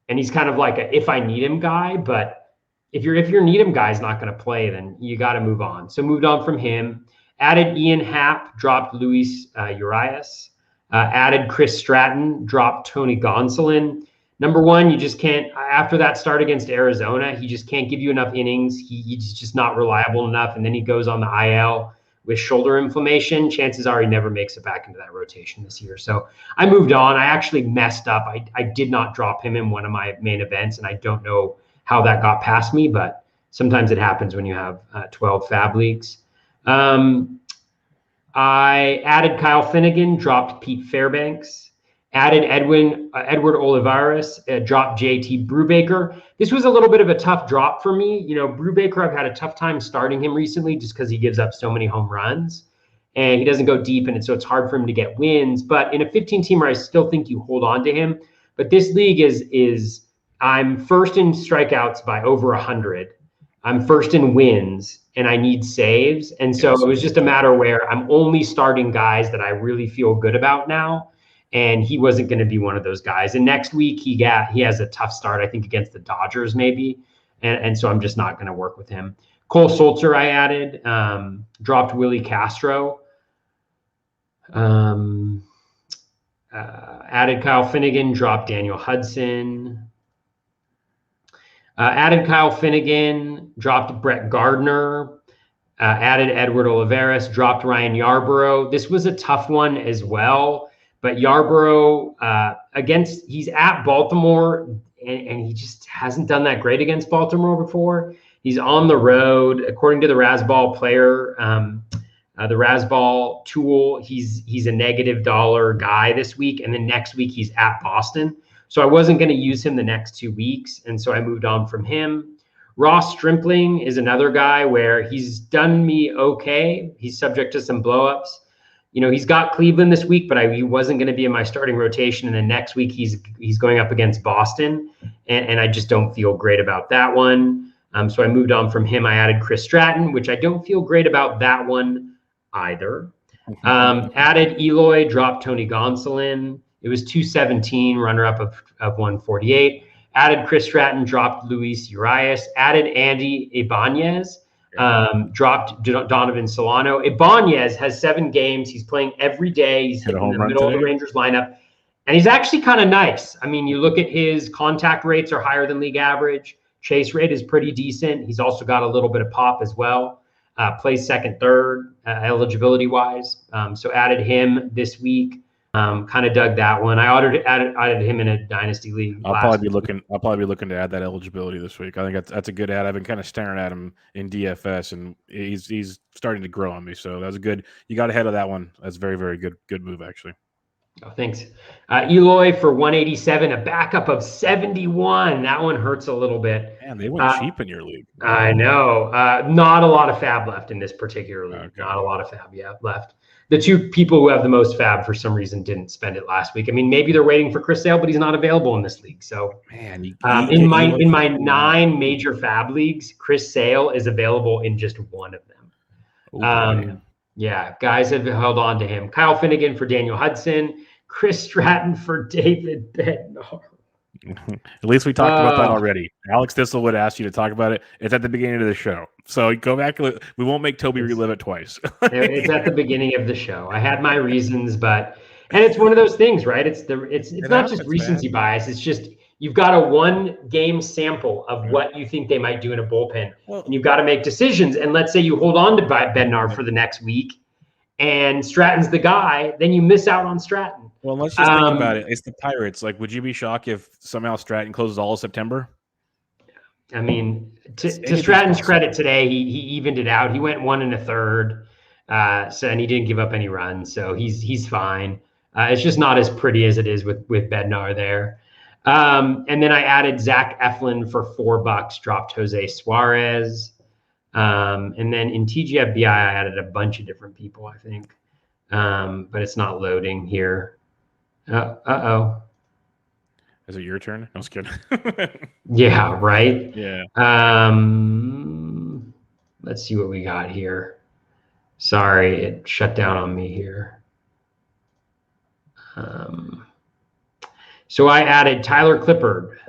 And he's kind of like a if I need him guy, but if your need him guy is not going to play, then you got to move on. So moved on from him. Added Ian Happ, dropped Luis Urias. Added Chris Stratton, dropped Tony Gonsolin. Number one, you just can't, after that start against Arizona, he just can't give you enough innings. He's just not reliable enough. And then he goes on the IL with shoulder inflammation. Chances are he never makes it back into that rotation this year. So I moved on. I actually messed up. I did not drop him in one of my main events, and I don't know how that got past me, but sometimes it happens when you have 12 FAAB leagues. I added Kyle Finnegan, dropped Pete Fairbanks, added Edward Oliveiras, dropped JT Brubaker. This was a little bit of a tough drop for me. Brubaker, I've had a tough time starting him recently just because he gives up so many home runs and he doesn't go deep, and so it's hard for him to get wins. But in a 15-teamer, I still think you hold on to him. But this league is I'm first in strikeouts by over 100. I'm first in wins, and I need saves. And so it was just a matter where I'm only starting guys that I really feel good about now. And he wasn't going to be one of those guys. And next week he has a tough start, I think, against the Dodgers maybe. And so I'm just not going to work with him. Cole Sulcer I added, dropped Willie Castro. Added Kyle Finnegan, dropped Daniel Hudson. Added Kyle Finnegan, dropped Brett Gardner, added Edward Oliveiras, dropped Ryan Yarborough. This was a tough one as well, but Yarborough he's at Baltimore, and he just hasn't done that great against Baltimore before. He's on the road, according to the Razzball player The Rasball tool, he's a $- guy this week, and then next week he's at Boston. So I wasn't going to use him the next 2 weeks, and so I moved on from him. Ross Stripling is another guy where he's done me okay. He's subject to some blowups. He's got Cleveland this week, but he wasn't going to be in my starting rotation. And then next week he's going up against Boston, and I just don't feel great about that one. So I moved on from him. I added Chris Stratton, which I don't feel great about that one either. Added Eloy, dropped Tony Gonsolin. It was 217, runner-up of 148. Added Chris Stratton, dropped Luis Urias. Added Andy Ibanez, dropped Donovan Solano. Ibanez has 7 games. He's playing every day. He's hitting the middle of the Rangers lineup. And he's actually kind of nice. I mean, you look at his contact rates are higher than league average. Chase rate is pretty decent. He's also got a little bit of pop as well. Plays second, third, eligibility-wise. So added him this week. Kind of dug that one. I added him in a dynasty league. I'll probably be looking to add that eligibility this week. I think that's a good add. I've been kind of staring at him in DFS, and he's starting to grow on me. So that was good. You got ahead of that one. That's very, very good move, actually. Oh, thanks. Eloy for 187, a backup of 71. That one hurts a little bit. Man, they went cheap in your league. I know. Not a lot of FAAB left in this particular league. Okay. Not a lot of FAAB left. The 2 people who have the most FAAB for some reason didn't spend it last week. I mean, maybe they're waiting for Chris Sale, but he's not available in this league. So, man, in my 9 major FAAB leagues, Chris Sale is available in just one of them. Yeah, guys have held on to him. Kyle Finnegan for Daniel Hudson. Chris Stratton for David Bednar. At least we talked about that already. Alex Thistle would ask you to talk about it. It's at the beginning of the show. So go back. We won't make Toby relive it twice. It's at the beginning of the show. I had my reasons, and it's one of those things, right? It's not just recency bias. It's just you've got a 1-game sample of what you think they might do in a bullpen, and you've got to make decisions. And let's say you hold on to Bednar for the next week, and Stratton's the guy, then you miss out on Stratton. Well, let's just think about it. It's the Pirates. Like, would you be shocked if somehow Stratton closes all of September? I mean, to Stratton's credit today, he evened it out. He went 1 1/3, and he didn't give up any runs, so he's fine. It's just not as pretty as it is with Bednar there. And then I added Zach Eflin for $4, dropped Jose Suarez. And then in TGFBI, I added a bunch of different people, I think. But it's not loading here. Uh-oh. Is it your turn? I was kidding. Yeah, right? Yeah. Let's see what we got here. Sorry, it shut down on me here. So I added Tyler Clifford,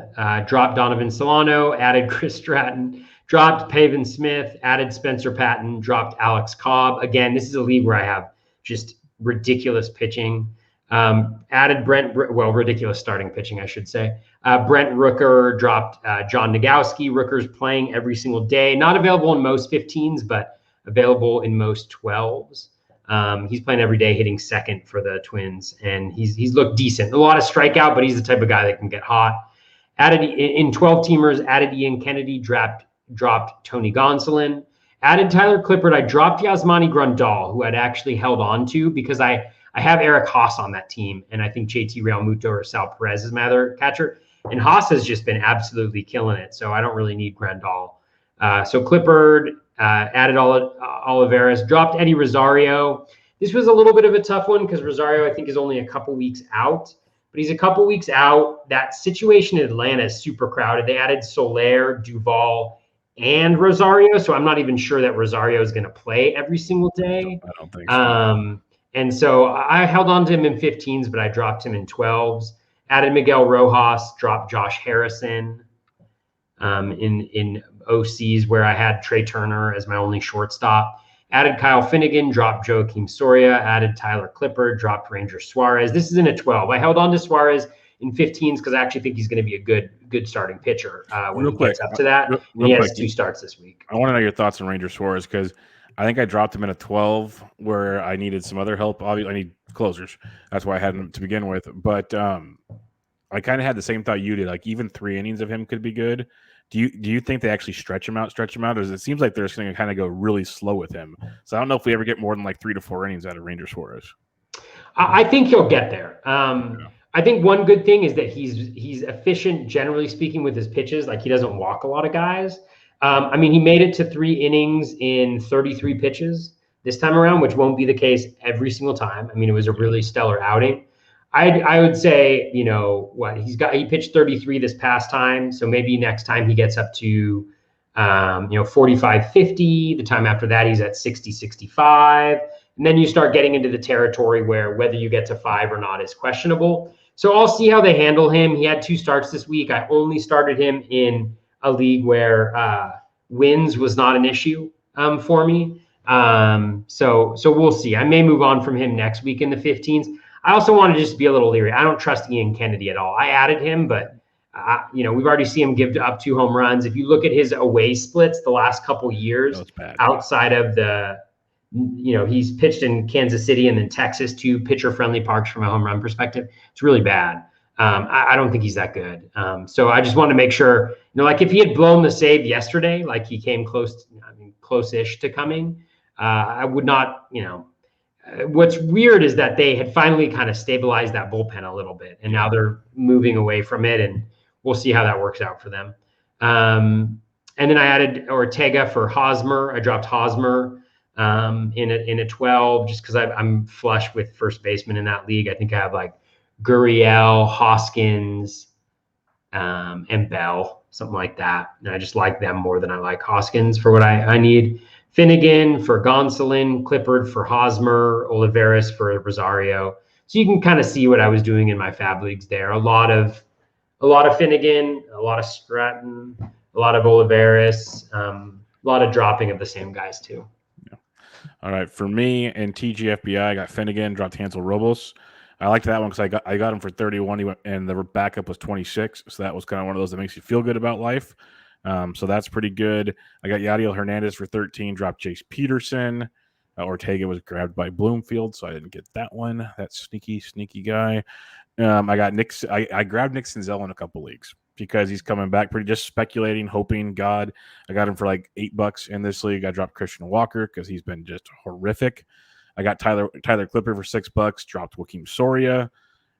dropped Donovan Solano, added Chris Stratton, dropped Pavin Smith, added Spencer Patton, dropped Alex Cobb. Again, this is a league where I have just ridiculous pitching. Added ridiculous starting pitching, I should say. Brent Rooker, dropped John Nagowski. Rooker's playing every single day. Not available in most 15s, but available in most 12s. He's playing every day, hitting second for the Twins, and he's looked decent. A lot of strikeout, but he's the type of guy that can get hot. Added in 12-teamers, added Ian Kennedy, dropped Tony Gonsolin. Added Tyler Clifford. I dropped Yasmani Grandal, who I'd actually held on to because I have Eric Haas on that team, and I think JT Realmuto or Sal Perez is my other catcher. And Haas has just been absolutely killing it, so I don't really need Grandal. So Clifford, added Oliveiras, dropped Eddie Rosario. This was a little bit of a tough one because Rosario, I think, is only a couple weeks out. But he's a couple weeks out. That situation in Atlanta is super crowded. They added Soler, Duvall, and Rosario, so I'm not even sure that Rosario is going to play every single day. I don't think so. And so I held on to him in 15s, but I dropped him in 12s. Added Miguel Rojas, dropped Josh Harrison in OCs where I had Trey Turner as my only shortstop. Added Kyle Finnegan, dropped Joakim Soria. Added Tyler Clifford, dropped Ranger Suarez. This is in a 12. I held on to Suarez in 15s because I actually think he's going to be a good starting pitcher when he gets up to that. He has 2 starts this week. I want to know your thoughts on Ranger Suarez because I think I dropped him in a 12 where I needed some other help. Obviously, I need closers. That's why I had him to begin with. But I kind of had the same thought you did. Like even 3 innings of him could be good. Do you think they actually stretch him out? Or it seems like they're just going to kind of go really slow with him. So I don't know if we ever get more than like 3 to 4 innings out of Ranger Suarez. I think he'll get there. I think one good thing is that he's efficient, generally speaking, with his pitches. Like he doesn't walk a lot of guys. I mean, he made it to 3 innings in 33 pitches this time around, which won't be the case every single time. I mean, it was a really stellar outing. I would say, he pitched 33 this past time, so maybe next time he gets up to 45, 50. The time after that, he's at 60, 65. And then you start getting into the territory where whether you get to 5 or not is questionable. So I'll see how they handle him. He had 2 starts this week. I only started him in a league where wins was not an issue for me. So we'll see. I may move on from him next week in the 15s. I also want to just be a little leery. I don't trust Ian Kennedy at all. I added him, but we've already seen him give up 2 home runs. If you look at his away splits the last couple years, outside of the, he's pitched in Kansas City and then Texas, 2 pitcher-friendly parks from a home run perspective. It's really bad. I don't think he's that good. So I just want to make sure, like if he had blown the save yesterday, like he came close-ish to coming, I would not, what's weird is that they had finally kind of stabilized that bullpen a little bit, and now they're moving away from it, and we'll see how that works out for them. And then I added Ortega for Hosmer. I dropped Hosmer in a 12 just because I'm flush with first baseman in that league. I think I have like Gurriel, Hoskins, and Bell, something like that. And I just like them more than I like Hoskins for what I need. Finnegan for Gonsolin, Clifford for Hosmer, Oliveiras for Rosario. So you can kind of see what I was doing in my FAAB leagues there. A lot of Finnegan, a lot of Stratton, a lot of Oliveiras, a lot of dropping of the same guys too. Yeah. All right, for me and TGFBI, I got Finnegan, dropped Hansel Robles. I liked that one because I got him for 31, and the backup was 26. So that was kind of one of those that makes you feel good about life. So that's pretty good. I got Yadiel Hernandez for 13, dropped Chase Peterson. Ortega was grabbed by Bloomfield, so I didn't get that one. That sneaky guy. I got Nick. I grabbed Nick Senzel in a couple leagues because he's coming back. Pretty just speculating, hoping God. I got him for like $8 in this league. I dropped Christian Walker because he's been just horrific. I got Tyler Clipper for $6. Dropped Joakim Soria,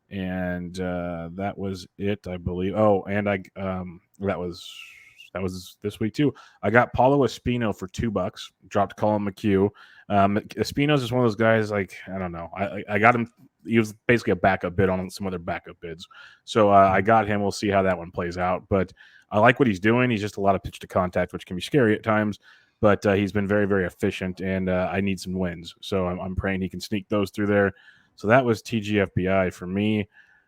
and that was it, I believe. Oh, and that was this week too. I got Paulo Espino for $2. Dropped Colin McHugh. Espino's just one of those guys. Like I don't know. I got him. He was basically a backup bid on some other backup bids. So I got him. We'll see how that one plays out. But I like what he's doing. He's just a lot of pitch to contact, which can be scary at times. But he's been very, very efficient, and I need some wins. So I'm praying he can sneak those through there. So that was TGFBI for me.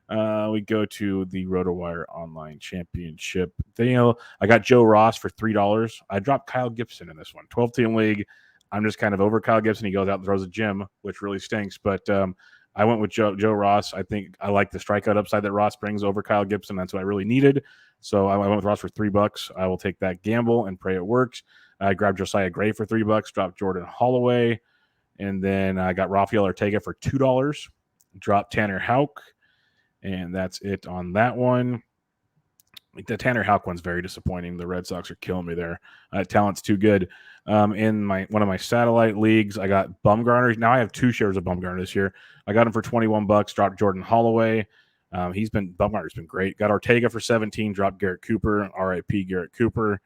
We go to the RotoWire Online Championship. I got Joe Ross for $3. I dropped Kyle Gibson in this one. 12-team league. I'm just kind of over Kyle Gibson. He goes out and throws a gem, which really stinks. But I went with Joe Ross. I think I like the strikeout upside that Ross brings over Kyle Gibson. That's what I really needed. So I went with Ross for $3. I will take that gamble and pray it works. I grabbed Josiah Gray for $3. Dropped Jordan Holloway. And then I got Rafael Ortega for $2. Dropped Tanner Houck. And that's it on that one. The Tanner Houck one's very disappointing. The Red Sox are killing me there. Talent's too good. In one of my satellite leagues, I got Bumgarner. Now I have 2 shares of Bumgarner this year. I got him for $21. Dropped Jordan Holloway. Bumgarner's been great. Got Ortega for 17. Dropped Garrett Cooper. R.I.P. Garrett Cooper.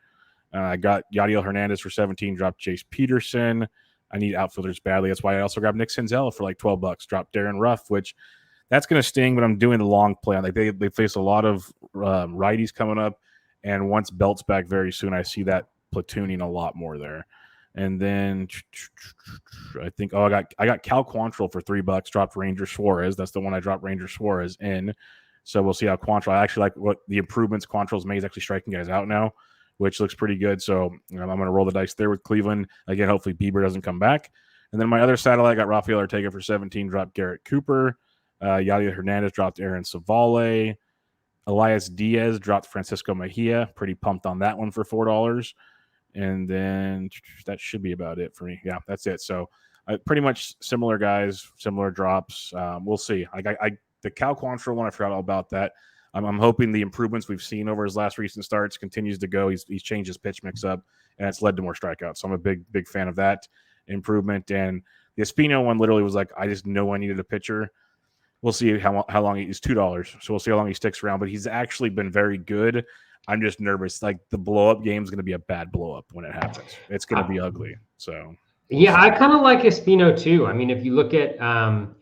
I got Yadiel Hernandez for 17. Dropped Chase Peterson. I need outfielders badly. That's why I also grabbed Nick Senzel for like $12. Dropped Darren Ruff, which that's going to sting, but I'm doing the long play. Like they face a lot of righties coming up, and once Belt's back very soon, I see that platooning a lot more there. And then I think I got Cal Quantrill for $3. Dropped Ranger Suarez. That's the one I dropped Ranger Suarez in. So we'll see how Quantrill. I actually like what the improvements Quantrill's made. He's actually striking guys out now, which looks pretty good. So I'm going to roll the dice there with Cleveland again. Hopefully Bieber doesn't come back. And then my other satellite got Rafael Ortega for 17. Dropped Garrett Cooper. Yadiel Hernandez dropped Aaron Savale. Elias Diaz dropped Francisco Mejia. Pretty pumped on that one for $4. And then that should be about it for me. Yeah, that's it. So pretty much similar guys, similar drops. We'll see. The Cal Quantrill one, I forgot all about that. I'm hoping the improvements we've seen over his last recent starts continues to go. He's changed his pitch mix up, and it's led to more strikeouts. So I'm a big fan of that improvement. And the Espino one literally was like, I just know I needed a pitcher. We'll see how long he's $2, so we'll see how long he sticks around. But he's actually been very good. I'm just nervous. Like the blow up game is going to be a bad blow up when it happens. It's going to be ugly. So yeah, I kind of like Espino too. I mean, if you look at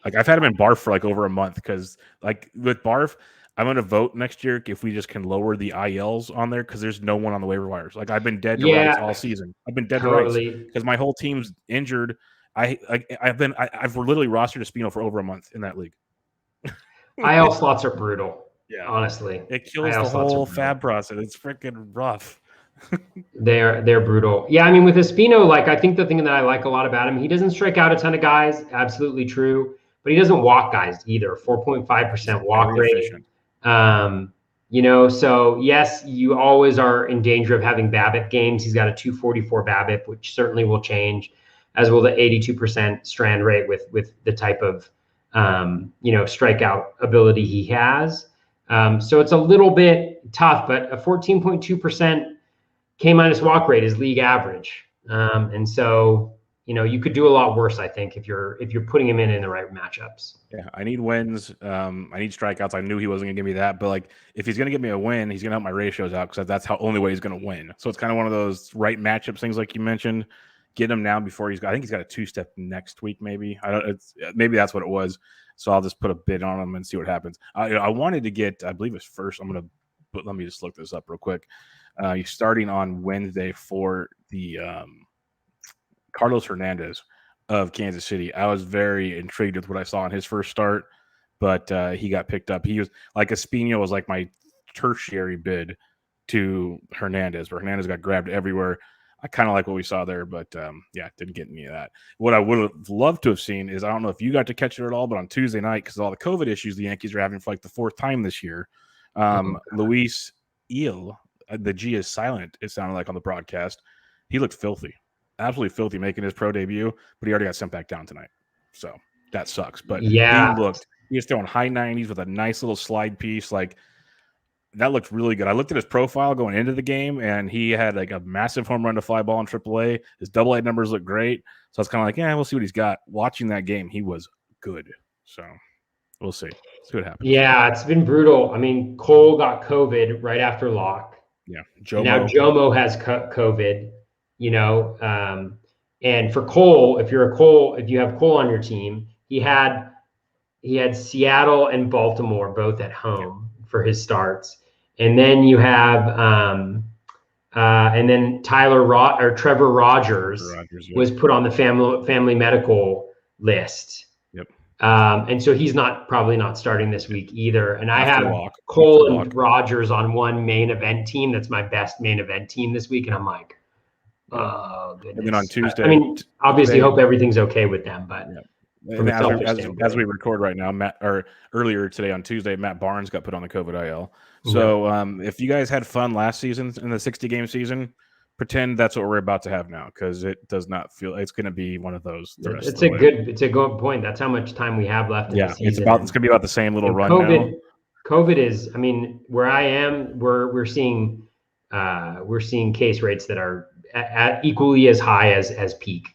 like I've had him in barf for like over a month because like with barf, I'm going to vote next year if we just can lower the ILs on there because there's no one on the waiver wires. Like I've been dead to rights all season. I've been dead to rights because my whole team's injured. I've literally rostered Espino for over a month in that league. IL slots are brutal. Yeah, honestly, it kills the whole FAAB process. It's freaking rough. They're brutal. Yeah, I mean with Espino, like I think the thing that I like a lot about him, he doesn't strike out a ton of guys. Absolutely true, but he doesn't walk guys either. 4.5% walk rate. You know, so yes, you always are in danger of having BABIP games. He's got a 244 BABIP, which certainly will change, as will the 82% strand rate with the type of strikeout ability he has. So it's a little bit tough, but a 14.2% K- walk rate is league average. And so, you could do a lot worse, I think, if you're putting him in the right matchups. Yeah, I need wins. I need strikeouts. I knew he wasn't gonna give me that, but like if he's gonna give me a win, he's gonna help my ratios out because that's how only way he's gonna win. So it's kind of one of those right matchups things, like you mentioned. Get him now before I think he's got a 2-step next week, maybe. Maybe that's what it was. So I'll just put a bid on him and see what happens. I wanted to get, I believe it's first. Let me just look this up real quick. He's starting on Wednesday for the Carlos Hernandez of Kansas City. I was very intrigued with what I saw in his first start, but he got picked up. He was like Espino was like my tertiary bid to Hernandez, where Hernandez got grabbed everywhere. I kind of like what we saw there, but didn't get any of that. What I would have loved to have seen is, I don't know if you got to catch it at all, but on Tuesday night, because of all the COVID issues the Yankees are having for like the 4th time this year, Luis Eel, the G is silent, it sounded like on the broadcast. He looked filthy, absolutely filthy, making his pro debut, but he already got sent back down tonight. So that sucks. But he was throwing high 90s with a nice little slide piece. Like, that looked really good. I looked at his profile going into the game, and he had like a massive home run to fly ball in AAA. His AA numbers look great. So I was kind of like, we'll see what he's got. Watching that game, he was good. So we'll see. See what happens. Yeah, it's been brutal. I mean, Cole got COVID right after lock. Yeah. And now Jomo has COVID, and for Cole, if you have Cole on your team, he had Seattle and Baltimore both at home for his starts. And then you have, and then Trevor Rogers was put on the family medical list. Yep. And so he's probably not starting this week either. And I have Cole and Rogers on one main event team. That's my best main event team this week. And I'm like, oh goodness. And then on Tuesday, I mean, obviously hope everything's okay with them, but as we record right now, earlier today on Tuesday, Matt Barnes got put on the COVID IL. So if you guys had fun last season in the 60-game season, pretend that's what we're about to have now, because it does not feel it's going to be one of those. It's a good point. That's how much time we have left in the season. It's going to be about the same little run now. COVID is, I mean, where I am, we're seeing case rates that are at equally as high as peak.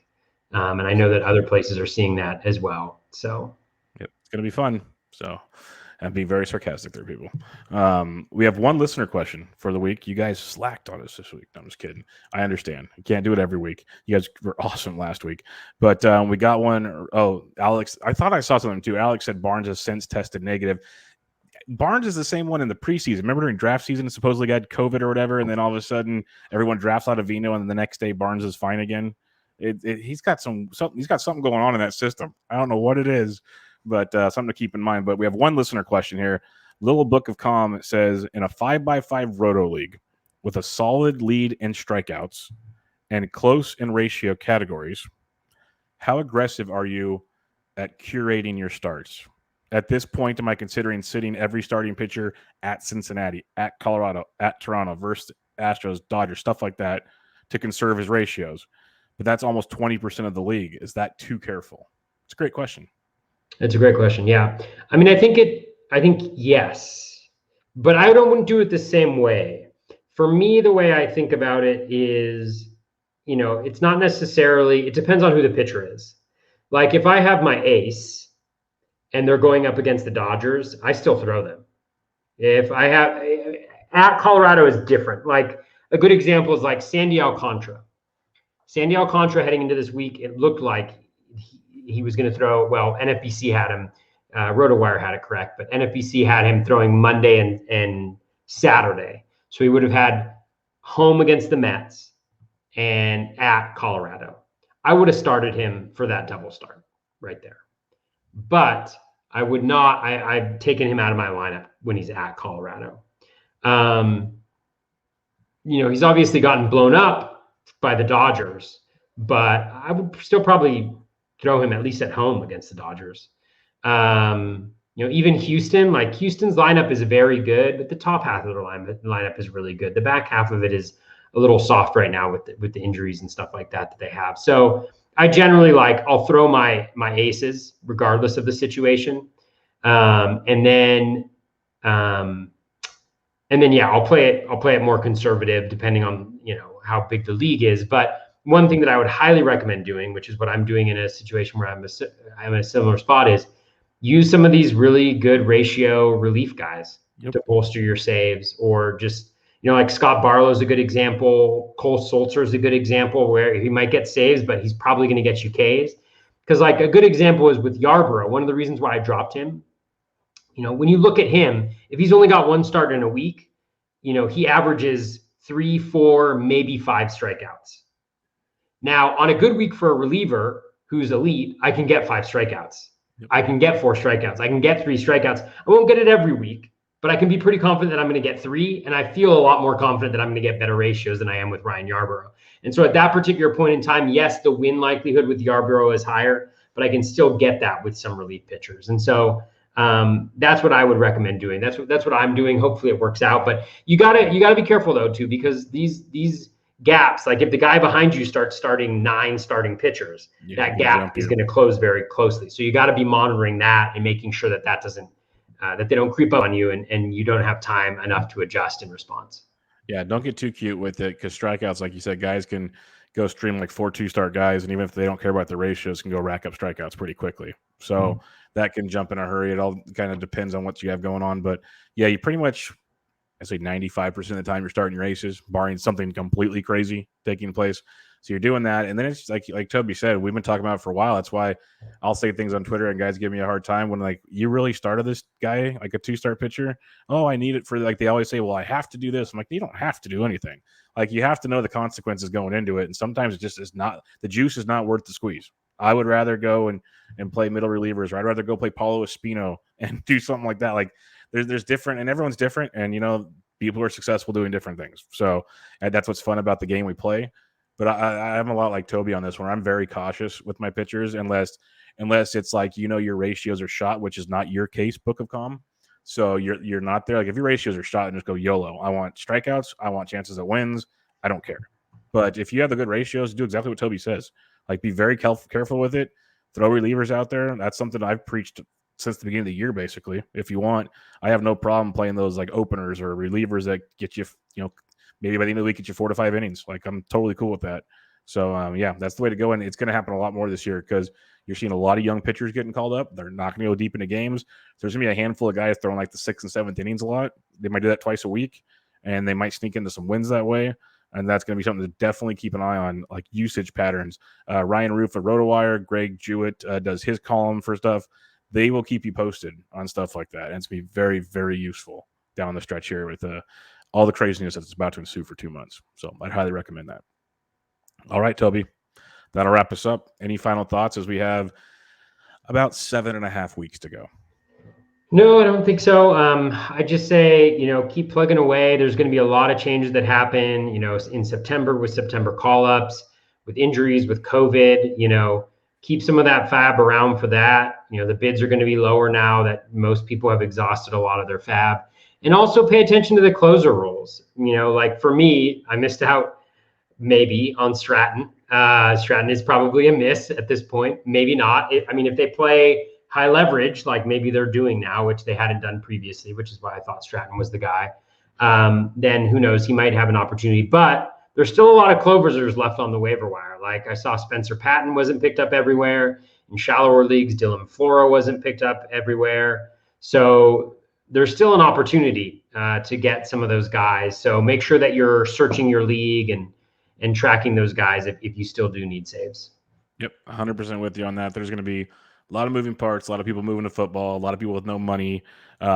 And I know that other places are seeing that as well. So it's going to be fun. So I'm being very sarcastic there, people. We have one listener question for the week. You guys slacked on us this week. No, I'm just kidding. I understand. You can't do it every week. You guys were awesome last week. But we got one. Oh, Alex, I thought I saw something too. Alex said Barnes has since tested negative. Barnes is the same one in the preseason. Remember during draft season, supposedly got COVID or whatever, and then all of a sudden everyone drafts out of Vino, and then the next day Barnes is fine again. He's got something going on in that system. I don't know what it is, but something to keep in mind. But we have one listener question here. Little Book of Calm says, in a 5x5 roto league with a solid lead in strikeouts and close in ratio categories, how aggressive are you at curating your starts? At this point, am I considering sitting every starting pitcher at Cincinnati, at Colorado, at Toronto versus Astros, Dodgers, stuff like that to conserve his ratios? But that's almost 20% of the league. Is that too careful? It's a great question. It's a great question. Yeah. I mean, I think yes, but I wouldn't do it the same way. For me, the way I think about it is, it's not necessarily, it depends on who the pitcher is. Like if I have my ace and they're going up against the Dodgers, I still throw them. If I have at Colorado is different. Like a good example is like Sandy Alcantara. Sandy Alcantara heading into this week, it looked like he was going to throw. Well, NFBC had him. RotoWire had it correct, but NFBC had him throwing Monday and Saturday. So he would have had home against the Mets and at Colorado. I would have started him for that double start right there. But I would not. I've taken him out of my lineup when he's at Colorado. He's obviously gotten blown up by the Dodgers, but I would still probably throw him at least at home against the Dodgers. Even Houston, like Houston's lineup is very good, but the top half of their lineup is really good. The back half of it is a little soft right now with the injuries and stuff like that they have. So I generally I'll throw my aces regardless of the situation. And then I'll play it more conservative depending on, how big the league is. But one thing that I would highly recommend doing, which is what I'm doing in a situation where I'm in a similar spot, is use some of these really good ratio relief guys to bolster your saves, or just, like Scott Barlow's a good example. Cole Sulcer is a good example where he might get saves, but he's probably going to get you Ks. Because like a good example is with Yarbrough. One of the reasons why I dropped him, when you look at him, if he's only got one start in a week, he averages 3, 4, maybe 5 strikeouts. Now, on a good week for a reliever who's elite, I can get 5 strikeouts. I can get 4 strikeouts. I can get 3 strikeouts. I won't get it every week, but I can be pretty confident that I'm going to get 3, and I feel a lot more confident that I'm going to get better ratios than I am with Ryan Yarbrough. And so at that particular point in time, yes, the win likelihood with Yarbrough is higher, but I can still get that with some relief pitchers. And so that's what I would recommend doing. That's what I'm doing. Hopefully it works out, but you gotta be careful though too, because these gaps, like if the guy behind you starts starting 9 starting pitchers, that gap is going to close very closely. So you got to be monitoring that and making sure that doesn't that they don't creep up on you and you don't have time enough to adjust in response. Yeah, don't get too cute with it, because strikeouts, like you said, guys can go stream like 4 2-start guys, and even if they don't care about the ratios, can go rack up strikeouts pretty quickly. So that can jump in a hurry. It all kind of depends on what you have going on. But yeah, you pretty much, I say 95% of the time you're starting your aces, barring something completely crazy taking place. So you're doing that. And then it's like Toby said, we've been talking about it for a while. That's why I'll say things on Twitter and guys give me a hard time when like, you really started this guy, like a 2-start pitcher. Oh, I need it for, like, they always say, well, I have to do this. I'm like, you don't have to do anything. Like, you have to know the consequences going into it. And sometimes it just is not, the juice is not worth the squeeze. I would rather go and play middle relievers, or I'd rather go play Paulo Espino and do something like that. Like there's different, and everyone's different. And, people are successful doing different things. So that's what's fun about the game we play. But I'm a lot like Toby on this one. I'm very cautious with my pitchers unless it's like, your ratios are shot, which is not your case, Book of Calm. So you're not there. Like if your ratios are shot, and just go YOLO. I want strikeouts. I want chances at wins. I don't care. But if you have the good ratios, do exactly what Toby says. Like be very careful with it. Throw relievers out there. That's something I've preached since the beginning of the year, basically. If you want, I have no problem playing those like openers or relievers that get you, maybe by the end of the week, get you 4 to 5 innings. Like I'm totally cool with that. So yeah, that's the way to go. And it's going to happen a lot more this year because you're seeing a lot of young pitchers getting called up. They're not going to go deep into games. So there's going to be a handful of guys throwing like the 6th and 7th innings a lot. They might do that twice a week, and they might sneak into some wins that way. And that's going to be something to definitely keep an eye on, like usage patterns. Ryan Roof of RotoWire, Greg Jewett does his column for stuff. They will keep you posted on stuff like that. And it's going to be very, very useful down the stretch here with all the craziness that's about to ensue for 2 months. So I'd highly recommend that. All right, Toby, that'll wrap us up. Any final thoughts as we have about 7.5 weeks to go? No, I don't think so. I just say, keep plugging away. There's going to be a lot of changes that happen, in September with September call-ups, with injuries, with COVID, keep some of that FAAB around for that. The bids are going to be lower now that most people have exhausted a lot of their FAAB. And also pay attention to the closer rules. Like for me, I missed out maybe on Stratton. Stratton is probably a miss at this point. Maybe not. If they play high leverage, like maybe they're doing now, which they hadn't done previously, which is why I thought Stratton was the guy, then who knows, he might have an opportunity. But there's still a lot of Cloversers left on the waiver wire. Like I saw Spencer Patton wasn't picked up everywhere. In shallower leagues, Dylan Flora wasn't picked up everywhere. So there's still an opportunity to get some of those guys. So make sure that you're searching your league and tracking those guys if you still do need saves. Yep, 100% with you on that. There's going to be a lot of moving parts, a lot of people moving to football, a lot of people with no money.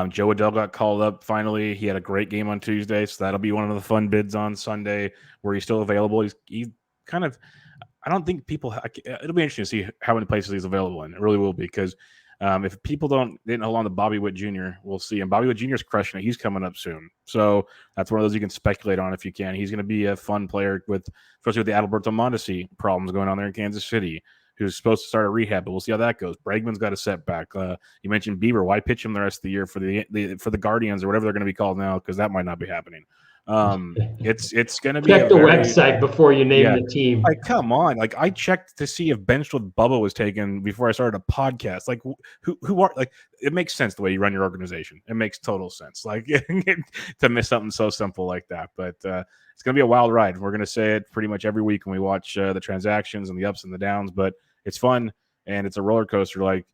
Joe Adele got called up finally. He had a great game on Tuesday, so that'll be one of the fun bids on Sunday where he's still available. He's kind of, I don't think people, it'll be interesting to see how many places he's available in. It really will be, because if people didn't hold on to Bobby Witt Jr., we'll see. And Bobby Witt Jr. is crushing it. He's coming up soon. So that's one of those you can speculate on if you can. He's going to be a fun player, especially with the Adalberto Mondesi problems going on there in Kansas City, who's supposed to start a rehab, but we'll see how that goes. Bregman's got a setback. You mentioned Bieber. Why pitch him the rest of the year for the Guardians or whatever they're going to be called now? Because that might not be happening. It's going to be check the website before you name the team. Like, come on! Like, I checked to see if Benched with Bubba was taken before I started a podcast. Like, who are, like, it makes sense the way you run your organization. It makes total sense. Like, to miss something so simple like that. But it's going to be a wild ride. We're going to say it pretty much every week when we watch the transactions and the ups and the downs. But it's fun and it's a roller coaster. Like,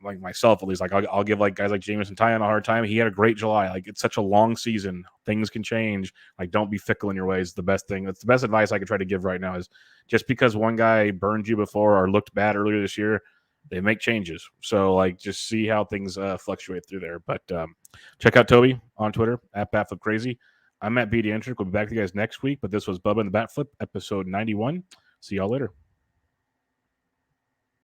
like myself at least, like I'll give like guys like Jameson Tyon a hard time. He had a great July. Like, it's such a long season. Things can change. Like, don't be fickle in your ways. The best thing. That's the best advice I could try to give right now is just because one guy burned you before or looked bad earlier this year, they make changes. So like, just see how things fluctuate through there. But check out Toby on Twitter at BatFlip Crazy. I'm at BD Entric. We'll be back to you guys next week. But this was Bubba and the BatFlip, episode 91. See y'all later.